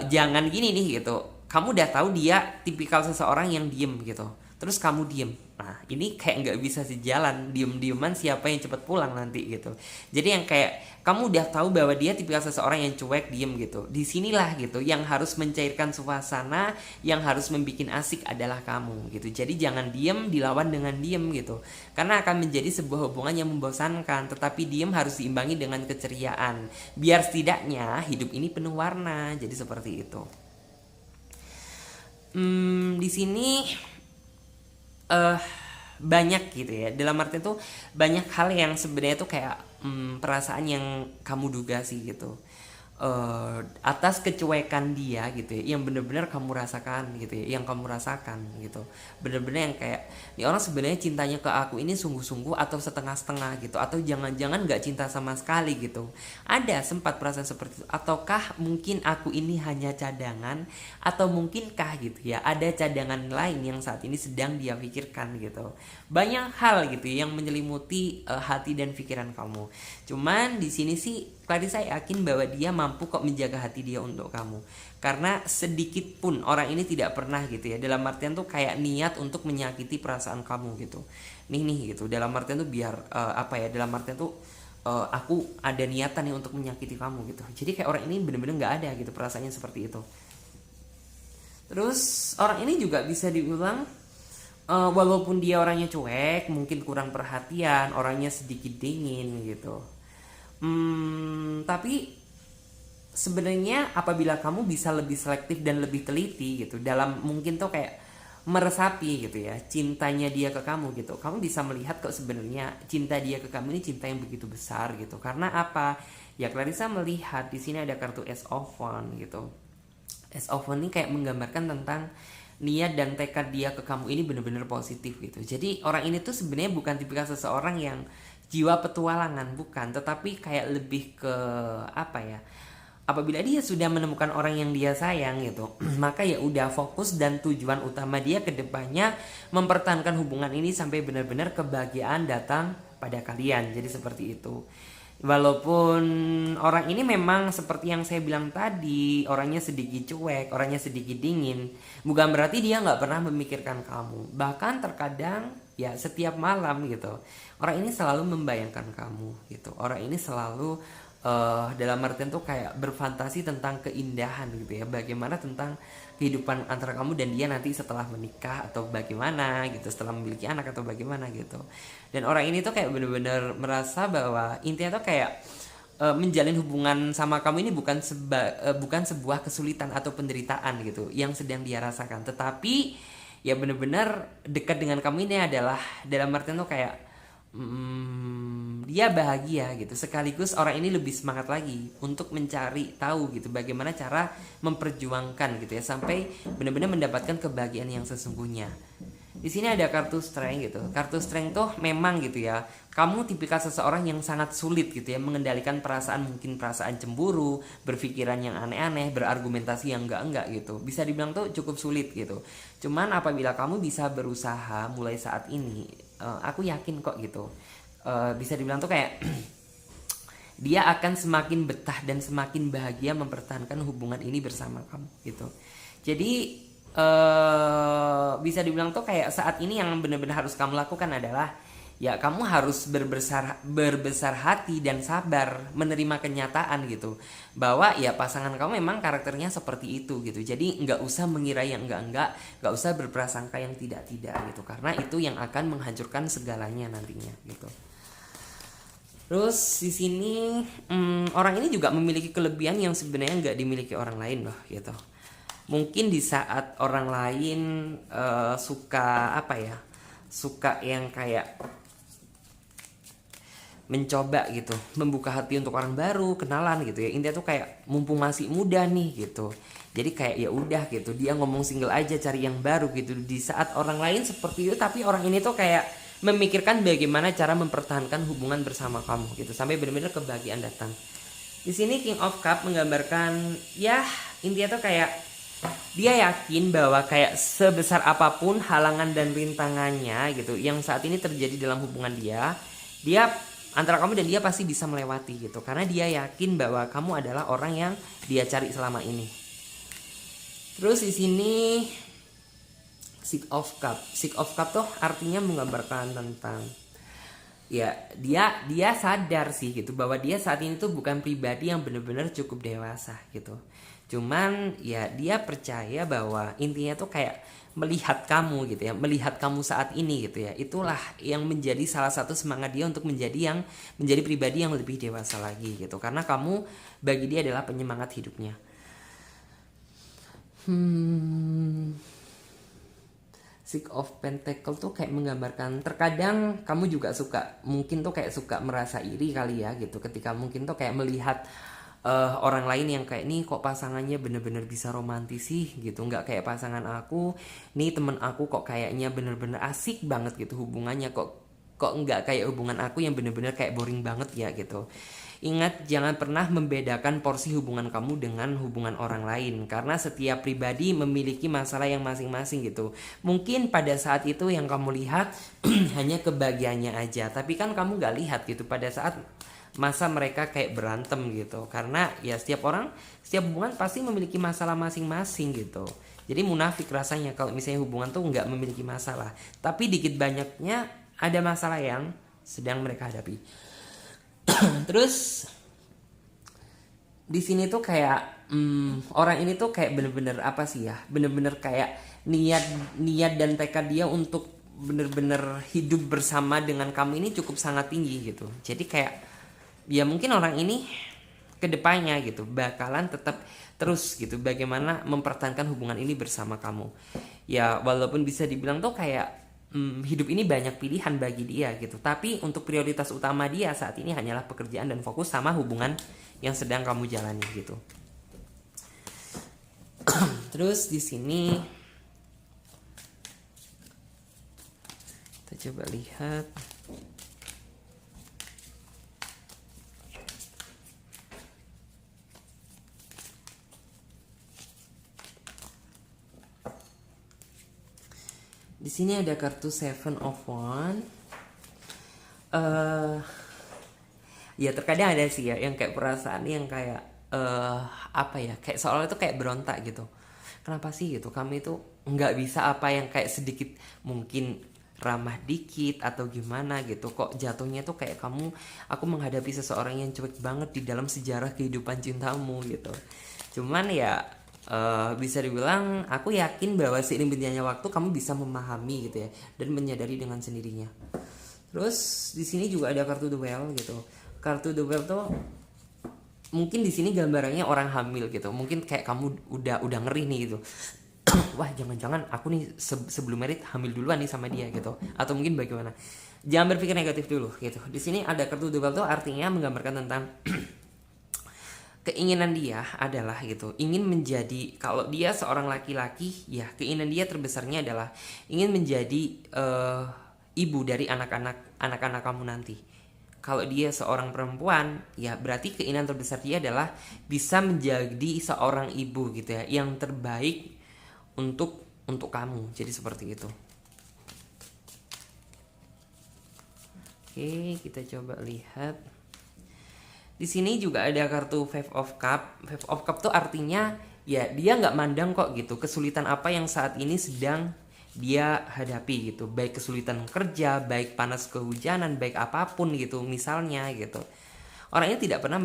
jangan gini nih gitu. Kamu udah tahu dia tipikal seseorang yang diem gitu, terus kamu diem. Nah ini kayak nggak bisa sejalan, diem-dieman siapa yang cepet pulang nanti gitu. Jadi yang kayak kamu udah tahu bahwa dia tipikal seseorang yang cuek diem gitu. Disinilah gitu yang harus mencairkan suasana, yang harus membuat asik adalah kamu gitu. Jadi jangan diem dilawan dengan diem gitu, karena akan menjadi sebuah hubungan yang membosankan. Tetapi diem harus diimbangi dengan keceriaan, biar setidaknya hidup ini penuh warna. Jadi seperti itu. Di sini eh banyak gitu ya, dalam arti tuh banyak hal yang sebenarnya tuh kayak perasaan yang kamu duga sih gitu, atas kecuekan dia gitu ya, yang bener-bener kamu rasakan gitu ya, yang kamu rasakan gitu, bener-bener yang kayak ini orang sebenarnya cintanya ke aku ini sungguh-sungguh atau setengah-setengah gitu, atau jangan-jangan nggak cinta sama sekali gitu. Ada sempat perasaan seperti itu, ataukah mungkin aku ini hanya cadangan, atau mungkinkah gitu ya ada cadangan lain yang saat ini sedang dia pikirkan gitu. Banyak hal gitu yang menyelimuti hati dan pikiran kamu. Cuman di sini sih Clarissa yakin bahwa dia mampu kok menjaga hati dia untuk kamu. Karena sedikit pun orang ini tidak pernah gitu ya, dalam artian tuh kayak niat untuk menyakiti perasaan kamu gitu. Nih gitu, dalam artian tuh biar apa ya, dalam artian tuh aku ada niatan nih untuk menyakiti kamu gitu. Jadi kayak orang ini bener-bener gak ada gitu perasaannya seperti itu. Terus orang ini juga bisa dibilang walaupun dia orangnya cuek, mungkin kurang perhatian, orangnya sedikit dingin gitu. Tapi sebenarnya apabila kamu bisa lebih selektif dan lebih teliti gitu dalam mungkin tuh kayak meresapi gitu ya cintanya dia ke kamu gitu, kamu bisa melihat kok sebenarnya cinta dia ke kamu ini cinta yang begitu besar gitu. Karena apa ya, Clarissa melihat di sini ada kartu Ace of Wands gitu. Ace of Wands ini kayak menggambarkan tentang niat dan tekad dia ke kamu ini benar-benar positif gitu. Jadi orang ini tuh sebenarnya bukan tipikal seseorang yang jiwa petualangan, bukan, tetapi kayak lebih ke apa ya, apabila dia sudah menemukan orang yang dia sayang gitu maka ya udah fokus dan tujuan utama dia ke depannya mempertahankan hubungan ini sampai benar-benar kebahagiaan datang pada kalian. Jadi seperti itu. Walaupun orang ini memang seperti yang saya bilang tadi, orangnya sedikit cuek, orangnya sedikit dingin, bukan berarti dia nggak pernah memikirkan kamu. Bahkan terkadang ya setiap malam gitu, orang ini selalu membayangkan kamu gitu. Orang ini selalu dalam artian tuh kayak berfantasi tentang keindahan gitu ya, bagaimana tentang kehidupan antara kamu dan dia nanti setelah menikah atau bagaimana gitu, setelah memiliki anak atau bagaimana gitu. Dan orang ini tuh kayak bener-bener merasa bahwa intinya tuh kayak menjalin hubungan sama kamu ini bukan sebuah kesulitan atau penderitaan gitu yang sedang dia rasakan, tetapi ya bener-bener dekat dengan kamu ini adalah dalam artian tuh kayak dia bahagia gitu. Sekaligus orang ini lebih semangat lagi untuk mencari tahu gitu bagaimana cara memperjuangkan gitu ya sampai benar-benar mendapatkan kebahagiaan yang sesungguhnya. Di sini ada kartu strength gitu. Kartu strength tuh memang gitu ya, kamu tipikal seseorang yang sangat sulit gitu ya mengendalikan perasaan, mungkin perasaan cemburu, berpikiran yang aneh-aneh, berargumentasi yang enggak gitu. Bisa dibilang tuh cukup sulit gitu. Cuman apabila kamu bisa berusaha mulai saat ini, aku yakin kok gitu. Bisa dibilang tuh kayak dia akan semakin betah dan semakin bahagia mempertahankan hubungan ini bersama kamu gitu. Jadi bisa dibilang tuh kayak saat ini yang benar-benar harus kamu lakukan adalah ya kamu harus berbesar hati dan sabar menerima kenyataan gitu, bahwa ya pasangan kamu memang karakternya seperti itu gitu. Jadi nggak usah mengira yang nggak usah berprasangka yang tidak gitu, karena itu yang akan menghancurkan segalanya nantinya gitu. Terus di sini orang ini juga memiliki kelebihan yang sebenarnya nggak dimiliki orang lain loh gitu. Mungkin di saat orang lain suka apa ya, suka yang kayak mencoba gitu, membuka hati untuk orang baru, kenalan gitu ya. Intinya tuh kayak mumpung masih muda nih gitu. Jadi kayak ya udah gitu, dia ngomong single aja, cari yang baru gitu. Di saat orang lain seperti itu, tapi orang ini tuh kayak memikirkan bagaimana cara mempertahankan hubungan bersama kamu gitu sampai benar-benar kebahagiaan datang. Di sini King of Cup menggambarkan ya intinya tuh kayak dia yakin bahwa kayak sebesar apapun halangan dan rintangannya gitu yang saat ini terjadi dalam hubungan dia antara kamu dan dia pasti bisa melewati gitu, karena dia yakin bahwa kamu adalah orang yang dia cari selama ini. Terus di sini Six of Cup tuh artinya menggambarkan tentang ya dia sadar sih gitu bahwa dia saat ini tuh bukan pribadi yang benar-benar cukup dewasa gitu. Cuman ya dia percaya bahwa intinya tuh kayak melihat kamu gitu ya, melihat kamu saat ini gitu ya. Itulah yang menjadi salah satu semangat dia untuk menjadi pribadi yang lebih dewasa lagi gitu. Karena kamu bagi dia adalah penyemangat hidupnya. Six of Pentacle tuh kayak menggambarkan terkadang kamu juga mungkin tuh kayak suka merasa iri kali ya gitu, ketika mungkin tuh kayak melihat orang lain yang kayak nih kok pasangannya bener-bener bisa romantis sih gitu, nggak kayak pasangan aku nih, temen aku kok kayaknya bener-bener asik banget gitu hubungannya, kok nggak kayak hubungan aku yang bener-bener kayak boring banget ya gitu. Ingat, jangan pernah membedakan porsi hubungan kamu dengan hubungan orang lain, karena setiap pribadi memiliki masalah yang masing-masing gitu. Mungkin pada saat itu yang kamu lihat hanya kebahagiaannya aja, tapi kan kamu gak lihat gitu pada saat masa mereka kayak berantem gitu. Karena ya setiap hubungan pasti memiliki masalah masing-masing gitu. Jadi munafik rasanya kalau misalnya hubungan tuh gak memiliki masalah, tapi dikit banyaknya ada masalah yang sedang mereka hadapi. Terus di sini tuh kayak orang ini tuh kayak bener-bener apa sih ya, bener-bener kayak niat dan tekad dia untuk bener-bener hidup bersama dengan kamu ini cukup sangat tinggi gitu. Jadi kayak ya mungkin orang ini kedepannya gitu bakalan tetap terus gitu bagaimana mempertahankan hubungan ini bersama kamu. Ya walaupun bisa dibilang tuh kayak hidup ini banyak pilihan bagi dia gitu, tapi untuk prioritas utama dia saat ini hanyalah pekerjaan dan fokus sama hubungan yang sedang kamu jalani gitu. Terus di sini kita coba lihat di sini ada kartu Seven of Wands. Ya terkadang ada sih ya yang kayak perasaan yang kayak apa ya, kayak seolah itu kayak berontak gitu. Kenapa sih gitu kami itu nggak bisa apa yang kayak sedikit mungkin ramah dikit atau gimana gitu, kok jatuhnya tuh kayak aku menghadapi seseorang yang cuek banget di dalam sejarah kehidupan cintamu gitu. Cuman ya bisa dibilang aku yakin bahwa seiring berjalannya waktu kamu bisa memahami gitu ya dan menyadari dengan sendirinya. Terus di sini juga ada kartu The Well gitu. Kartu The Well tuh mungkin di sini gambarannya orang hamil gitu. Mungkin kayak kamu udah ngeri nih gitu. Wah, jangan-jangan aku nih sebelum merit hamil duluan nih sama dia gitu. Atau mungkin bagaimana. Jangan berpikir negatif dulu gitu. Di sini ada kartu The Well tuh artinya menggambarkan tentang keinginan dia adalah gitu, ingin menjadi, kalau dia seorang laki-laki ya keinginan dia terbesarnya adalah ingin menjadi ibu dari anak-anak kamu nanti. Kalau dia seorang perempuan ya berarti keinginan terbesar dia adalah bisa menjadi seorang ibu gitu ya, yang terbaik untuk kamu. Jadi seperti itu. Oke, kita coba lihat. Di sini juga ada kartu Five of Cup. Five of Cup tuh artinya ya dia nggak mandang kok gitu kesulitan apa yang saat ini sedang dia hadapi gitu, baik kesulitan kerja, baik panas kehujanan, baik apapun gitu misalnya gitu. Orangnya tidak pernah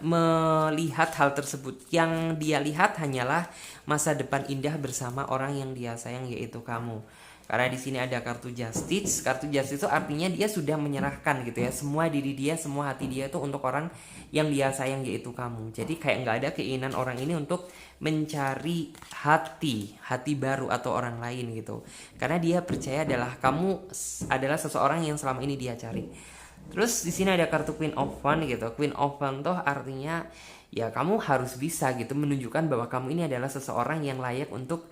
melihat hal tersebut. Yang dia lihat hanyalah masa depan indah bersama orang yang dia sayang, yaitu kamu. Karena di sini ada kartu justice. Kartu justice itu artinya dia sudah menyerahkan gitu ya, semua diri dia, semua hati dia itu untuk orang yang dia sayang, yaitu kamu. Jadi kayak nggak ada keinginan orang ini untuk mencari hati baru atau orang lain gitu. Karena dia percaya adalah kamu adalah seseorang yang selama ini dia cari. Terus di sini ada kartu Queen of Wands gitu. Queen of Wands tuh artinya ya kamu harus bisa gitu menunjukkan bahwa kamu ini adalah seseorang yang layak untuk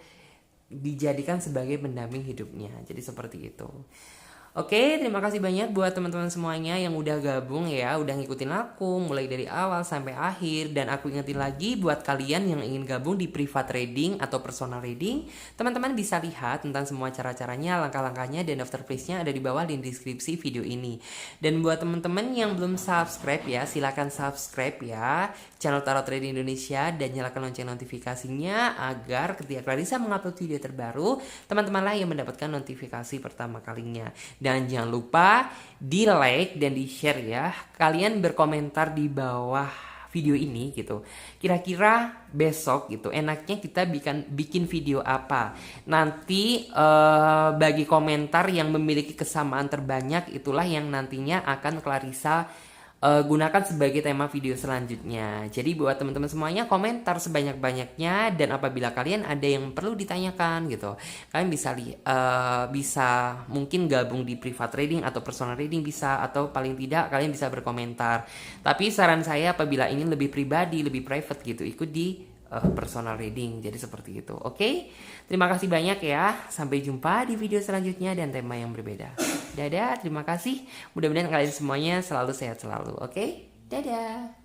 dijadikan sebagai pendamping hidupnya. Jadi seperti itu. Oke, terima kasih banyak buat teman-teman semuanya yang udah gabung ya, udah ngikutin aku mulai dari awal sampai akhir. Dan aku ingetin lagi buat kalian yang ingin gabung di private reading atau personal reading, teman-teman bisa lihat tentang semua cara-caranya, langkah-langkahnya, dan daftar place-nya ada di bawah di deskripsi video ini. Dan buat teman-teman yang belum subscribe ya, silakan subscribe ya channel Tarot Trading Indonesia dan nyalakan lonceng notifikasinya agar ketika Clarissa mengupload video terbaru, teman-teman lah yang mendapatkan notifikasi pertama kalinya. Dan jangan lupa di like dan di share ya. Kalian berkomentar di bawah video ini gitu. Kira-kira besok gitu enaknya kita bikin video apa. Nanti bagi komentar yang memiliki kesamaan terbanyak itulah yang nantinya akan Clarissa gunakan sebagai tema video selanjutnya. Jadi buat teman-teman semuanya komentar sebanyak-banyaknya, dan apabila kalian ada yang perlu ditanyakan gitu, kalian bisa mungkin gabung di private reading atau personal reading bisa, atau paling tidak kalian bisa berkomentar. Tapi saran saya apabila ingin lebih pribadi, lebih private gitu, ikut di personal reading. Jadi seperti itu. Oke? Terima kasih banyak ya. Sampai jumpa di video selanjutnya dan tema yang berbeda. Dadah, terima kasih. Mudah-mudahan kalian semuanya selalu sehat selalu. Oke? Dadah.